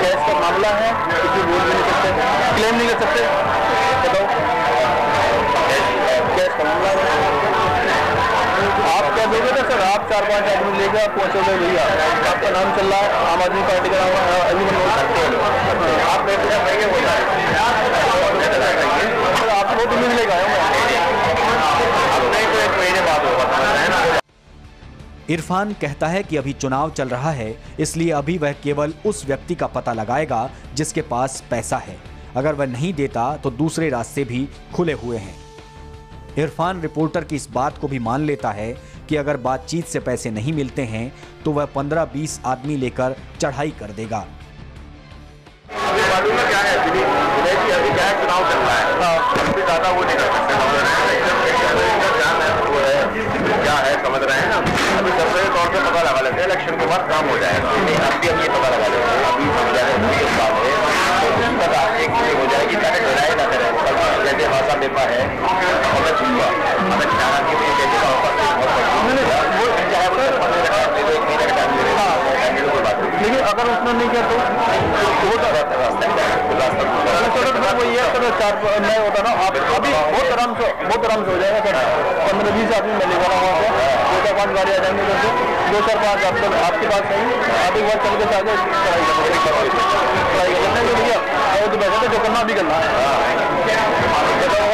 कैश का मामला है, किसी बोल भी नहीं सकते, क्लेम नहीं कर सकते, बताओ आप क्या दोगे ना सर, आप 4-5 आदमी लेकर आप पहुँचोगे भैया, आपका नाम चल रहा है, आम आदमी पार्टी का नाम आप आपको तो मिलेगा इरफान कहता है कि अभी चुनाव चल रहा है, इसलिए अभी वह केवल उस व्यक्ति का पता लगाएगा जिसके पास पैसा है। अगर वह नहीं देता तो दूसरे रास्ते भी खुले हुए हैं। इरफान रिपोर्टर की इस बात को भी मान लेता है कि अगर बातचीत से पैसे नहीं मिलते हैं तो वह 15-20 आदमी लेकर चढ़ाई कर देगा। अभी मालूम है क्या है, अभी क्या है, चुनाव चल रहा है, अभी ज्यादा वो नहीं कर सकते, क्या है समझ रहे हैं ना। अभी सरकारी तौर पर पता लगा लेते हैं, इलेक्शन के बाद काम हो जाएगा। अभी हम ये पता लगा लेते हैं, अभी समझा रहे हो जाएगी, क्या डराए ना करें, जैसे भाषा लेता है और मैं छूंगा, हमें चारा के लिए जैसे लेकिन अगर उसने नहीं किया तो वो तो रहता है वही है सर। 4 मैं होता ना, आप अभी बहुत आराम से हो जाएगा सर। 15-20 आदमी मिलेगा ना वहाँ पे, 2-4-5 गाड़ी आ जाएंगे, 2-4-5 आपके पास नहीं, आप एक बार चल के साथ पढ़ाई करने के लिए और तो बैठे जो करना भी करना है,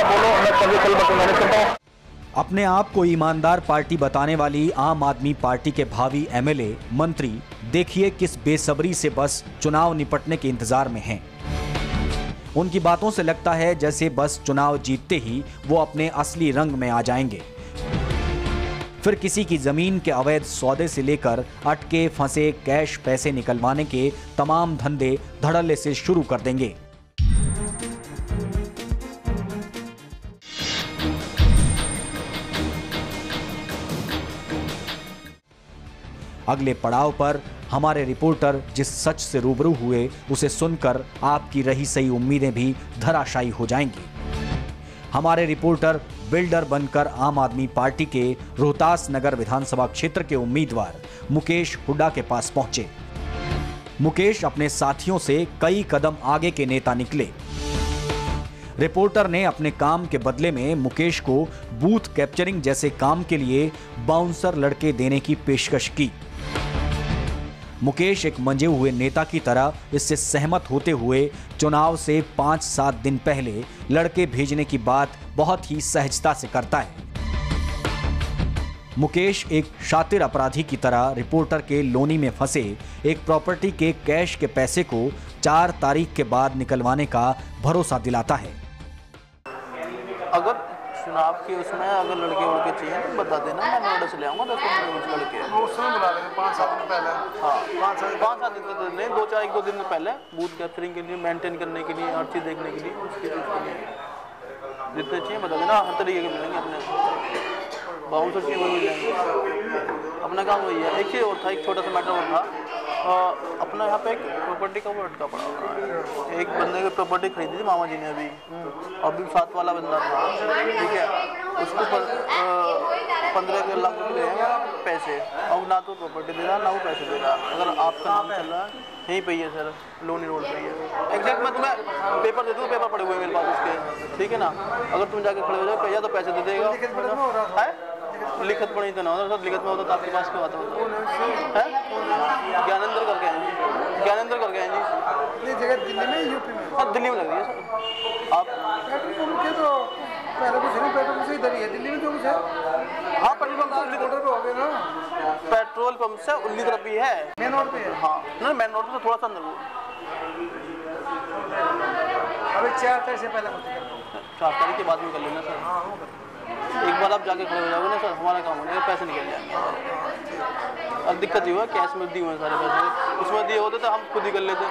बोलो मैं कल मैनेज करता हूँ। अपने आप को ईमानदार पार्टी बताने वाली आम आदमी पार्टी के भावी एमएलए मंत्री देखिए किस बेसब्री से बस चुनाव निपटने के इंतजार में हैं। उनकी बातों से लगता है जैसे बस चुनाव जीतते ही वो अपने असली रंग में आ जाएंगे। फिर किसी की जमीन के अवैध सौदे से लेकर अटके फंसे कैश पैसे निकलवाने के तमाम धंधे धड़ल्ले से शुरू कर देंगे। अगले पड़ाव पर हमारे रिपोर्टर जिस सच से रूबरू हुए उसे सुनकर आपकी रही सही उम्मीदें भी धराशायी हो जाएंगी। हमारे रिपोर्टर बिल्डर बनकर आम आदमी पार्टी के रोहतास नगर विधानसभा क्षेत्र के उम्मीदवार मुकेश हुड्डा के पास पहुंचे। मुकेश अपने साथियों से कई कदम आगे के नेता निकले। रिपोर्टर ने अपने काम के बदले में मुकेश को बूथ कैप्चरिंग जैसे काम के लिए बाउंसर लड़के देने की पेशकश की। मुकेश एक मंजे हुए नेता की तरह इससे सहमत होते हुए चुनाव से 5-7 दिन पहले लड़के भेजने की बात बहुत ही सहजता से करता है। मुकेश एक शातिर अपराधी की तरह रिपोर्टर के लोनी में फंसे एक प्रॉपर्टी के कैश के पैसे को 4 तारीख के बाद निकलवाने का भरोसा दिलाता है। अगर चुनाव के उसमें अगर लड़के चाहिए तो बता देना, मैं ऑर्डर से ले आऊँगा 10-15 लड़के। उस समय बुला लेंगे 5-7 दिन पहले। हाँ 5-7 दिन तो नहीं, 1-2 दिन पहले बूथ कैप्चरिंग के लिए, मेंटेन करने के लिए, हर चीज़ देखने के लिए, उसके लिए जितने चाहिए बता देना। हर तरीके के मिलेंगे, अपने बाउंसर चाहिए वो मिल जाएंगे। अपना काम वही है। एक चीज़ और था, एक छोटा सा मैटर और था, अपना यहाँ पे एक प्रॉपर्टी का वो अटका पड़ा हुआ है। एक बंदे की प्रॉपर्टी खरीदी थी मामा जी ने अभी 7 वाला बंदा था, ठीक है, उसको 15 लाख रुपये पैसे, और ना तो प्रॉपर्टी दे रहा ना वो पैसे दे रहा। अगर आपका नाम चल रहा है यहीं पे ही है सर, लोनी रोड पे ही है। एग्जैक्ट मैं तुम्हें पेपर दे दूँ, पेपर पड़े हुए मेरे पास उसके, ठीक है ना। अगर तुम जाके खड़े हो जाओ या तो पैसे दे देगा, लिखत पड़ी तो ना होता, लिखत में होता तो आपके पास क्यों आता होता है? ज्ञानेंद्र करके हैं जी, ज्ञानेंद्र करके हैं जी। ये जगह दिल्ली में, यूपी में? हाँ दिल्ली में लग रही है सर। आप पेट्रोल पंप के तो पहले कुछ नहीं, पेट्रोल पंप से इधर ही है, दिल्ली में जो कुछ है। हाँ पेट्रोल पंप से उल्ली तरफ पे हो गए ना, पेट्रोल पंप से उल्ली तरफ ही है, मेन रोड पे है। हाँ नहीं, मेन रोड से थोड़ा सा अंदर। वो अभी 4 तारीख से पहले 4 तारीख के बाद में कर लेना सर। एक बार आप जाके खड़े हो जाओगे ना सर, हमारा काम हो जाएगा, पैसे निकल जाएंगे। अब दिक्कत ये हुआ कैश में दिए हुए सारे पैसे, उसमें दिए होते तो हम खुद ही कर लेते।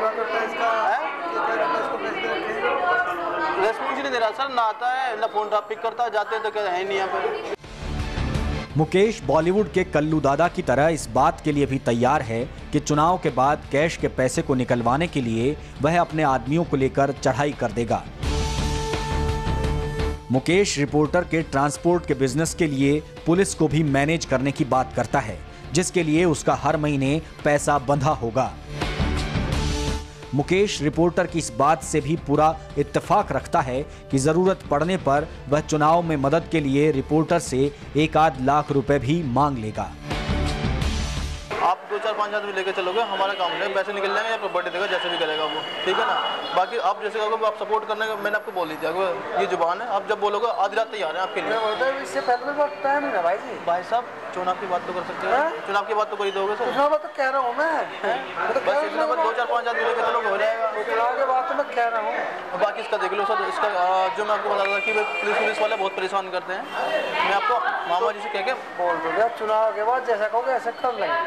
रेस्पॉन्स नहीं दे रहा सर, ना आता है ना फोन पिक करता है, जाते हैं तो कहते हैं नहीं यहाँ पर। मुकेश बॉलीवुड के कल्लू दादा की तरह इस बात के लिए भी तैयार है कि चुनाव के बाद कैश के पैसे को निकलवाने के लिए वह अपने आदमियों को लेकर चढ़ाई कर देगा। मुकेश रिपोर्टर के ट्रांसपोर्ट के बिजनेस के लिए पुलिस को भी मैनेज करने की बात करता है, जिसके लिए उसका हर महीने पैसा बंधा होगा। मुकेश रिपोर्टर की इस बात से भी पूरा इत्तेफाक रखता है कि जरूरत पड़ने पर वह चुनाव में मदद के लिए रिपोर्टर से 1-8 लाख रुपए भी मांग लेगा। आप 2-4-5 आदमी लेके चलोगे, हमारा काम है, पैसे निकल जाएंगे, आपको बर्थडे देगा, जैसे भी करेगा वो, ठीक है ना। बाकी आप जैसे कहोगे आप सपोर्ट करने का, मैंने आपको बोल दिया ये जुबान है, आप जब बोलोगे आधी रात तैयार है आपके लिए। इससे पहले तो टाइम है भाई जी। भाई साहब चुनाव की बात तो कर सकते हैं, चुनाव की बात तो कर ही दोगे सर। चुनाव तो कह रहा हूँ मैं, बस इतना 2-4-5 आदमी लेके चलोगे हो जाएगा। चुनाव के बाद तो मैं कह रहा हूँ। बाकी इसका देख लो सर, इसका जो मैं आपको बता रहा था कि पुलिस वाले बहुत परेशान करते हैं। मैं आपको मामा जी से कह के बोल दूँगा, चुनाव के बाद जैसा कहोगे ऐसा कर लेंगे।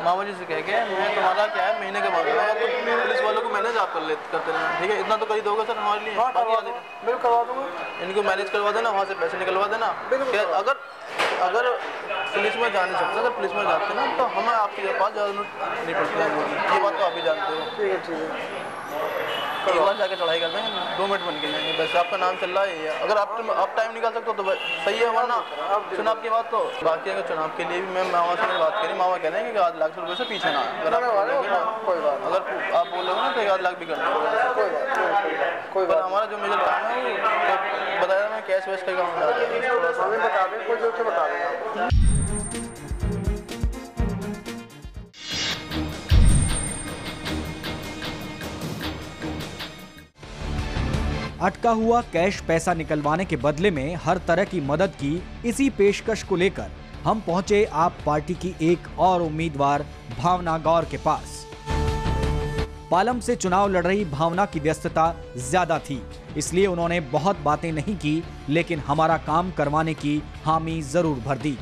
मामा जी से कह के मैं तुम्हारा क्या है महीने के बाद तो पुलिस वालों को मैनेज आप करते रहना, ठीक है। इतना तो कर ही दोगे सर हमारे लिए। बिल्कुल करवा दूँगा, इनको मैनेज करवा देना, वहाँ से पैसे निकलवा देना। अगर पुलिस में जा नहीं सकते, अगर पुलिस में जाते ना तो हमें आपके पास ज़्यादा नहीं पड़ती है, ये बात तो आप ही जानते हो। ठीक है ठीक है, एक बार जाके चढ़ाई कर देंगे, 2 मिनट बन के जाएंगे, वैसे आपका नाम चल रहा है। अगर आप टाइम निकाल सकते हो तो सही है, वरना चुनाव की बात तो बाकी अगर चुनाव के लिए भी मैं मामा से बात करी, मामा कह रहे हैं कि 1 लाख रुपये से पीछे ना। अगर आप बोलोगे ना तो 1 लाख भी कर देंगे, कोई बात। हमारा जो मेजर काम है वो बताया, मैं कैश वैश का काम बता दें, कोई जो बता दें। अटका हुआ कैश पैसा निकलवाने के बदले में हर तरह की मदद की इसी पेशकश को लेकर हम पहुंचे आप पार्टी की एक और उम्मीदवार भावना गौर के पास। पालम से चुनाव लड़ रही भावना की व्यस्तता ज्यादा थी, इसलिए उन्होंने बहुत बातें नहीं की, लेकिन हमारा काम करवाने की हामी जरूर भर दी।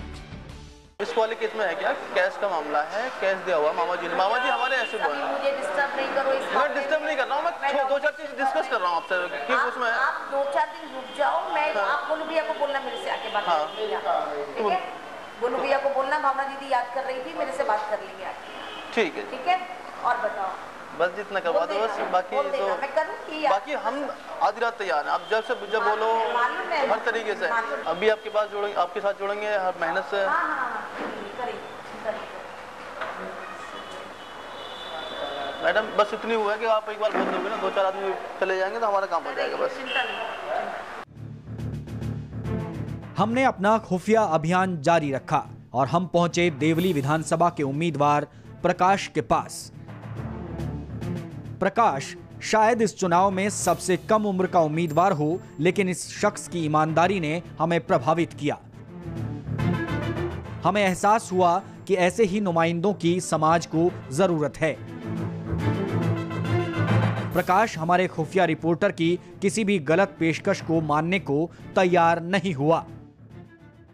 इस वाले केस में है क्या, कैश का मामला है, कैश दिया हुआ मामा जी ने। मामा जी हमारे ऐसे बोल रहे हैं, मुझे डिस्टर्ब नहीं करो। मैं डिस्टर्ब नहीं कर रहा हूँ, मैं 2-4 चीज डिस्कस कर रहा हूँ आपसे कि उसमें आप 2-4 दिन रुक जाओ। मैं आप बोलू भैया को बोलना मेरे से आके बात ठीक है। बोलू भैया को बोलना भावना दीदी याद कर रही थी, मेरे से बात कर लेंगे आके। ठीक है। और बताओ बस जितना करवा दो बस, बाकी तो बाकी हम आधी रात तैयार हैं। आप जब बोलो हर तरीके से अभी आपके पास जोड़ेंगे, आपके साथ जोड़ेंगे हर मेहनत से। मैडम बस इतनी हुआ है कि आप एक बार बोल दोगे ना, 2-4 आदमी चले जाएंगे तो हमारा काम हो जाएगा बस। हमने अपना खुफिया अभियान जारी रखा और हम पहुंचे देवली विधानसभा के उम्मीदवार प्रकाश के पास। प्रकाश शायद इस चुनाव में सबसे कम उम्र का उम्मीदवार हो, लेकिन इस शख्स की ईमानदारी ने हमें प्रभावित किया। हमें एहसास हुआ कि ऐसे ही नुमाइंदों की समाज को जरूरत है। प्रकाश हमारे खुफिया रिपोर्टर की किसी भी गलत पेशकश को मानने को तैयार नहीं हुआ।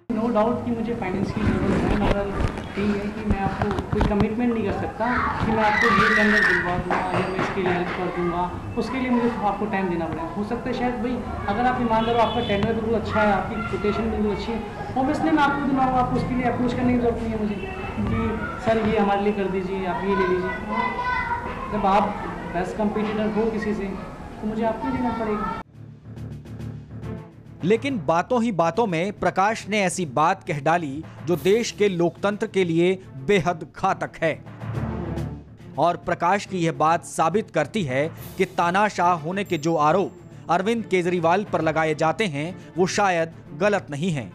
नो डाउट कि मुझे फाइनेंस की जरूरत है, मगर ठीक है कि मैं आपको कोई कमिटमेंट नहीं कर सकता कि मैं आपको ये टेंडर दिलवा दूँगा या मैं इसके लिए हेल्प कर दूँगा। उसके लिए मुझे आपको टाइम देना पड़ेगा। हो सकता है शायद भाई अगर आप ईमानदार हो, आपका टेंडर बिल्कुल अच्छा है, आपकी कोटेशन बिल्कुल अच्छी है, ऑब्वियसली मैं आपको दिलवाऊँगा। आपको उसके लिए अप्रोच करने की जरूरत नहीं है मुझे कि सर ये हमारे लिए कर दीजिए, आप ये ले लीजिए। जब आप बेस्ट कंपटीटर हो किसी से तो मुझे आपको देना पड़ेगा। लेकिन बातों ही बातों में प्रकाश ने ऐसी बात कह डाली जो देश के लोकतंत्र के लिए बेहद घातक है। और प्रकाश की यह बात साबित करती है कि तानाशाह होने के जो आरोप अरविंद केजरीवाल पर लगाए जाते हैं वो शायद गलत नहीं हैं।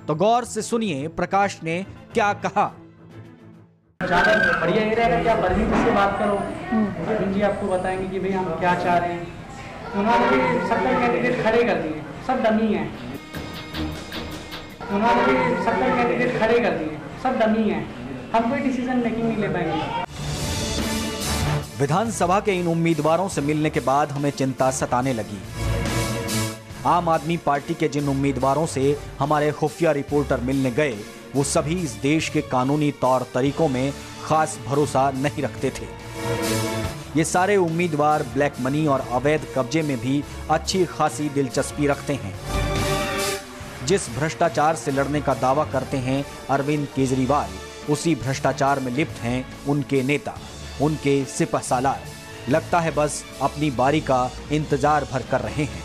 तो गौर से सुनिए प्रकाश ने क्या कहा। ज़्यादा बढ़िया ये रहेगा कि आप अरविंद जी से बात करो, अरविंद जी आपको बताएंगे कि भाई हम क्या चाह रहे हैं। उन्होंने 70 कैंडिडेट खड़े कर दिए, सब डमी हैं। उन्होंने 70 कैंडिडेट खड़े कर दिए, सब डमी हैं। हम कोई डिसीजन मेकिंग नहीं ले पाएंगे। विधानसभा के इन उम्मीदवारों से मिलने के बाद हमें चिंता सताने लगी। आम आदमी पार्टी के जिन उम्मीदवारों से हमारे खुफिया रिपोर्टर मिलने गए वो सभी इस देश के कानूनी तौर तरीकों में खास भरोसा नहीं रखते थे। ये सारे उम्मीदवार ब्लैक मनी और अवैध कब्जे में भी अच्छी खासी दिलचस्पी रखते हैं। जिस भ्रष्टाचार से लड़ने का दावा करते हैं अरविंद केजरीवाल, उसी भ्रष्टाचार में लिप्त हैं उनके नेता, उनके सिपहसालार। लगता है बस अपनी बारी का इंतजार भर कर रहे हैं।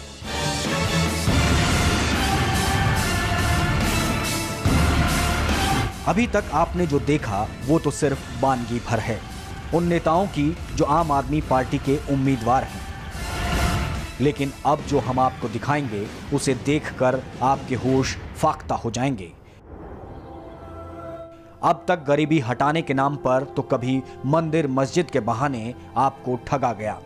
अभी तक आपने जो देखा वो तो सिर्फ बानगी भर है। उन नेताओं की जो आम आदमी पार्टी के उम्मीदवार हैं। लेकिन अब जो हम आपको दिखाएंगे उसे देखकर आपके होश फाख्ता हो जाएंगे। अब तक गरीबी हटाने के नाम पर तो कभी मंदिर मस्जिद के बहाने आपको ठगा गया,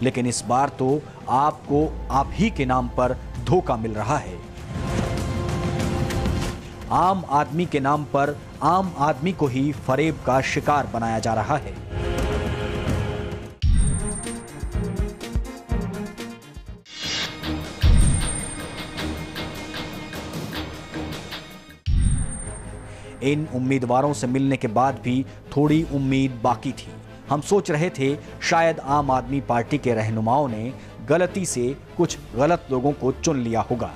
लेकिन इस बार तो आपको आप ही के नाम पर धोखा मिल रहा है। आम आदमी के नाम पर आम आदमी को ही फरेब का शिकार बनाया जा रहा है। इन उम्मीदवारों से मिलने के बाद भी थोड़ी उम्मीद बाकी थी। हम सोच रहे थे शायद आम आदमी पार्टी के रहनुमाओं ने गलती से कुछ गलत लोगों को चुन लिया होगा।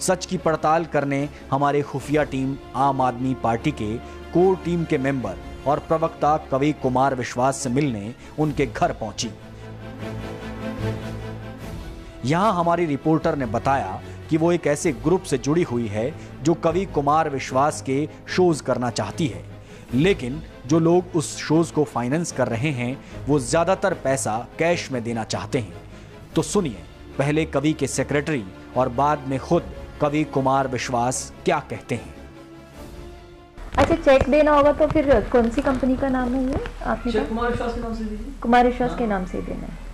सच की पड़ताल करने हमारे खुफिया टीम आम आदमी पार्टी के कोर टीम के मेंबर और प्रवक्ता कवि कुमार विश्वास से मिलने उनके घर पहुंची। यहां हमारी रिपोर्टर ने बताया कि वो एक ऐसे ग्रुप से जुड़ी हुई है जो कवि कुमार विश्वास के शोज करना चाहती है, लेकिन जो लोग उस शोज को फाइनेंस कर रहे हैं वो ज्यादातर पैसा कैश में देना चाहते हैं। तो सुनिए पहले कवि के सेक्रेटरी और बाद में खुद कवि कुमार विश्वास क्या कहते हैं। अच्छा, चेक देना होगा तो फिर कौन सी कंपनी का नाम है ये आपने? कुमार विश्वास के नाम से दीजिए। कुमार विश्वास के नाम से देना है।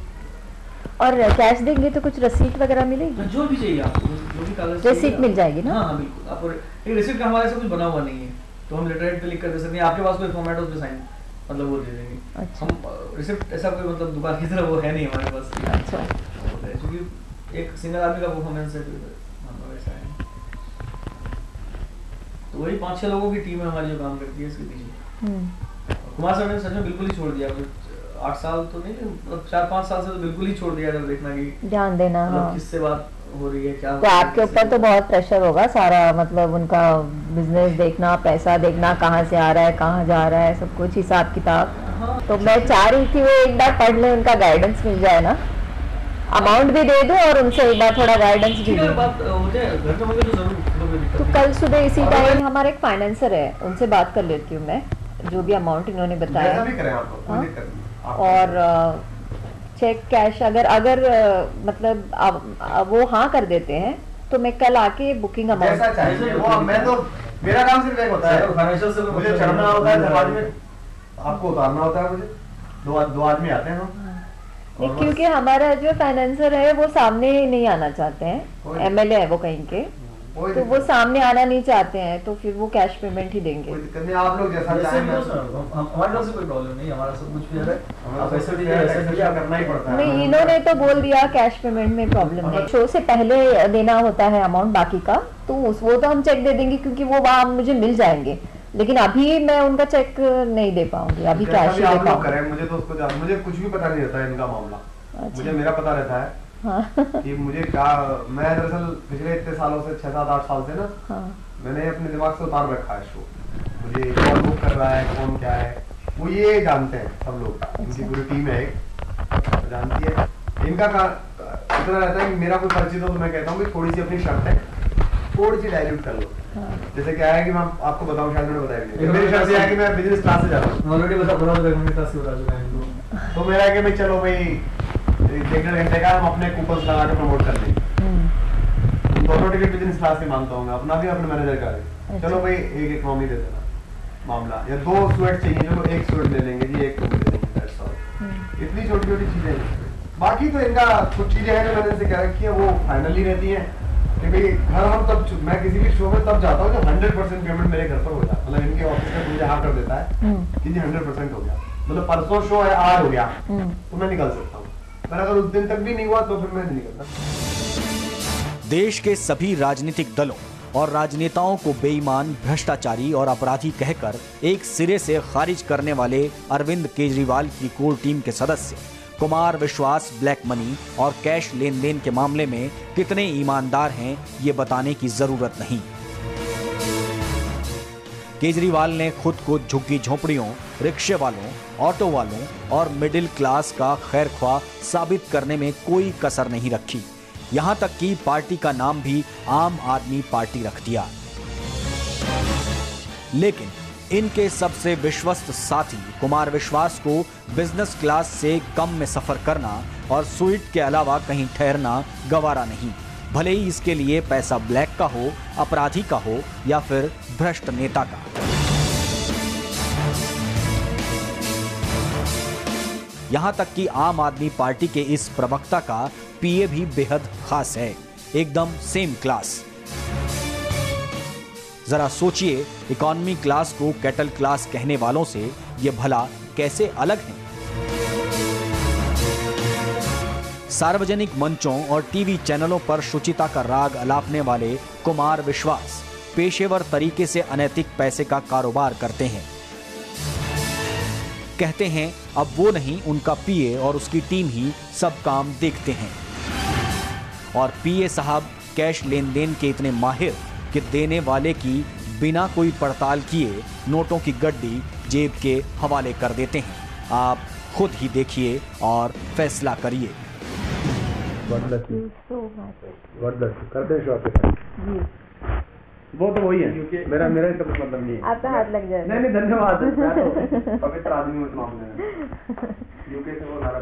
और कैश देंगे तो कुछ रसीद वगैरह मिलेगी? जो भी चाहिए आपको, जो भी कागज रसीद मिल जाएगी ना? हाँ बिल्कुल। आपको एक रसीद का हमारे से कुछ बना हुआ नहीं है, तो हम लेटर पे लिख कर दे सकते हैं। आपके पास कोई फॉर्मेट है उस पे साइन मतलब वो दे देंगे। अच्छा। हम रिसिप्ट ऐसा कोई मतलब दुकान की तरह वो है नहीं हमारे पास। अच्छा। क्योंकि एक सिंगल आदमी का परफॉर्मेंस है वैसा है, तो वही 5-6 लोगों की टीम है हमारी जो काम करती है इसके पीछे। कुमार सर ने सच में बिल्कुल ही छोड़ दिया। 8 साल तो नहीं, मतलब 4-5 साल से तो बिल्कुल ही छोड़ दिया जब देखना कि ध्यान देना। मतलब किससे बात हो रही है, क्या तो आपके ऊपर तो बहुत प्रेशर होगा सारा, मतलब उनका बिजनेस देखना, पैसा देखना, कहाँ से आ रहा है, कहाँ जा रहा है, सब कुछ हिसाब किताब। हाँ। तो मैं चाह रही थी वो एक बार पढ़ ले, उनका गाइडेंस मिल जाए ना, अमाउंट भी दे दो और उनसे एक बार थोड़ा गाइडेंस भी दो। तो कल सुबह इसी टाइम हमारा एक फाइनेंसर है, उनसे बात कर लेती हूँ मैं, जो भी अमाउंट इन्होंने बताया। और चेक कैश अगर मतलब वो हाँ कर देते हैं तो मैं कल आके बुकिंग अमाउंट वो मैं तो मेरा काम सिर्फ एक होता है, मुझे चढ़ना होता है दरवाजे में, आपको उतारना होता है। मुझे दो आदमी आते हैं हम, क्योंकि हमारा जो फाइनेंसर है वो सामने नहीं आना चाहते हैं, एमएलए है वो कहीं के, तो वो सामने आना नहीं चाहते हैं, तो फिर वो कैश पेमेंट ही देंगे। आप लोग जैसा चाहें, हमारे पास कोई प्रॉब्लम नहीं, हमारा सब कुछ क्लियर है। आप ऐसे भी ऐसा करना ही पड़ता है। नहीं, इन्होंने तो बोल दिया कैश पेमेंट में प्रॉब्लम नहीं, शो से पहले देना होता है अमाउंट बाकी का, तो वो तो हम चेक दे देंगे क्योंकि वो वहाँ मुझे मिल जाएंगे, लेकिन अभी मैं उनका चेक नहीं दे पाऊंगी, अभी कैश ही दे पाऊंगी। मुझे तो उसको मुझे कुछ भी पता नहीं रहता है इनका मामला। मुझे मेरा पता रहता है कि मुझे क्या, मैं दरअसल पिछले इतने सालों से 6-7-8 साल से ना मैंने अपने दिमाग से उतार रखा है शो। मुझे कौन बुक कर रहा है, कौन क्या है, वो ये जानते हैं सब लोग। इनकी पूरी टीम है एक जानती है। इनका इतना रहता है कि मेरा कोई परिचित हो तो मैं कहता हूँ कि थोड़ी सी अपनी शर्त है थोड़ी सी डाइल्यूट कर लो। जैसे क्या है कि मैं आपको बताऊँ, शायद मैंने बताया नहीं, मेरी शर्त है कि मैं बिजनेस क्लास से जाता हूँ। तो मेरा है कि भाई चलो भाई 1-1.5 घंटे का हम अपने कूपन्स लगा के प्रमोट कर देंगे। दोनों टिकट बिजनेस क्लास से मानता हूँ मैं, अपना भी अपने मैनेजर का भी। चलो भाई एक इकोनॉमी दे देना मामला, या 2 स्वेट चाहिए, चलो 1 स्वेट ले लेंगे जी, 1 दे देंगे। इतनी छोटी छोटी चीजें। बाकी तो इनका कुछ चीजें हैं जो मैंने इनसे कह रखी है, वो फाइनली रहती है कि भाई घर हम तब, मैं किसी भी शो में तब जाता हूँ जब 100% पेमेंट मेरे घर पर हो जाए। मतलब इनके ऑफिस में मुझे हाँ कर देता है कि जी 100% हो गया, मतलब परसों शो है, आज हो गया तो मैं निकल सकता हूँ। पर अगर उस दिन तक भी नहीं हुआ तो फिर मैं नहीं निकलता। देश के सभी राजनीतिक दलों और राजनेताओं को बेईमान, भ्रष्टाचारी और अपराधी कहकर एक सिरे से खारिज करने वाले अरविंद केजरीवाल की कोर टीम के सदस्य कुमार विश्वास ब्लैक मनी और कैश लेन देन के मामले में कितने ईमानदार हैं ये बताने की जरूरत नहीं। केजरीवाल ने खुद को झुग्गी झोंपड़ियों, रिक्शे वालों, ऑटो वालों और मिडिल क्लास का खैरख्वाह साबित करने में कोई कसर नहीं रखी। यहां तक कि पार्टी का नाम भी आम आदमी पार्टी रख दिया। लेकिन इनके सबसे विश्वस्त साथी कुमार विश्वास को बिजनेस क्लास से कम में सफर करना और स्वीट के अलावा कहीं ठहरना गवारा नहीं, भले ही इसके लिए पैसा ब्लैक का हो, अपराधी का हो या फिर भ्रष्ट नेता का। यहां तक कि आम आदमी पार्टी के इस प्रवक्ता का पीए भी बेहद खास है, एकदम सेम क्लास। जरा सोचिए, इकॉनमी क्लास को कैटल क्लास कहने वालों से ये भला कैसे अलग हैं? सार्वजनिक मंचों और टीवी चैनलों पर शुचिता का राग अलापने वाले कुमार विश्वास पेशेवर तरीके से अनैतिक पैसे का कारोबार करते हैं। कहते हैं अब वो नहीं, उनका पीए और उसकी टीम ही सब काम देखते हैं। और पीए साहब कैश लेन देन के इतने माहिर कि देने वाले की बिना कोई पड़ताल किए नोटों की गड्डी जेब के हवाले कर देते हैं। आप खुद ही देखिए और फैसला करिए। वो तो वही है, मेरा इसका कुछ मतलब नहीं है। आपका हाथ लग जाएगा। नहीं धन्यवाद, पवित्र आदमी हूँ इस मामले में। यूके से वो नारा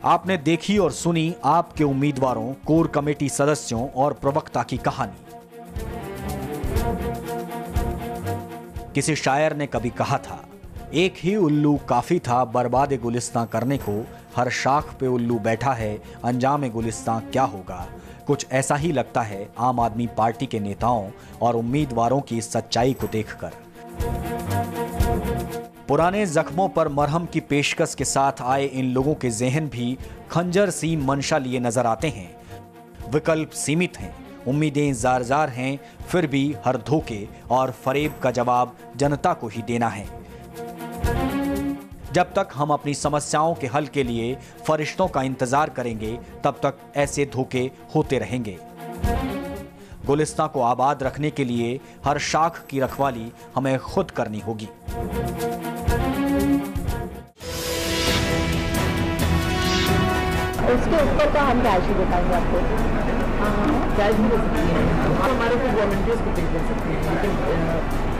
आपने देखी और सुनी आपके उम्मीदवारों, कोर कमेटी सदस्यों और प्रवक्ता की कहानी। किसी शायर ने कभी कहा था, एक ही उल्लू काफी था बर्बाद गुलिस्तां करने को, हर शाख पे उल्लू बैठा है, अंजाम गुलिस्तां क्या होगा। कुछ ऐसा ही लगता है आम आदमी पार्टी के नेताओं और उम्मीदवारों की सच्चाई को देखकर। पुराने जख्मों पर मरहम की पेशकश के साथ आए इन लोगों के जहन भी खंजर सी मंशा लिए नजर आते हैं। विकल्प सीमित हैं, उम्मीदें जार जार हैं, फिर भी हर धोखे और फरेब का जवाब जनता को ही देना है। जब तक हम अपनी समस्याओं के हल के लिए फरिश्तों का इंतजार करेंगे, तब तक ऐसे धोखे होते रहेंगे। गुलिस्तां को आबाद रखने के लिए हर शाख की रखवाली हमें खुद करनी होगी। उसके ऊपर तो हम कैश ही बताएंगे आपको। कैश भी दे सकती हैं, हमारे को वॉलंटियर्स को पे कर सकते हैं, लेकिन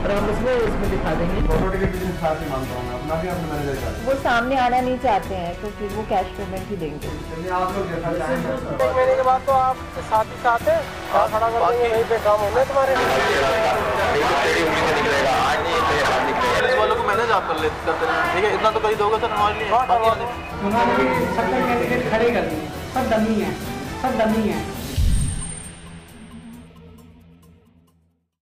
हम उसमें दिखा देंगे। फोटो टिकट भी साथ ही मांगता हूँ मैं, अपना भी अपने मैनेजर का। वो सामने आना नहीं चाहते हैं तो फिर वो कैश पेमेंट ही देंगे। आप लोग जैसा चाहें। एक महीने के बाद तो आप साथ ही साथ है, खड़ा कर देंगे, वहीं पे काम होना है तुम्हारे। पुलिस वालों को मैनेज आप करते हैं, ठीक है, इतना तो कर ही दोगे सर हमारे लिए। उन्होंने 70 कैंडिडेट खड़े कर दिए, सब डमी है, सब डमी है।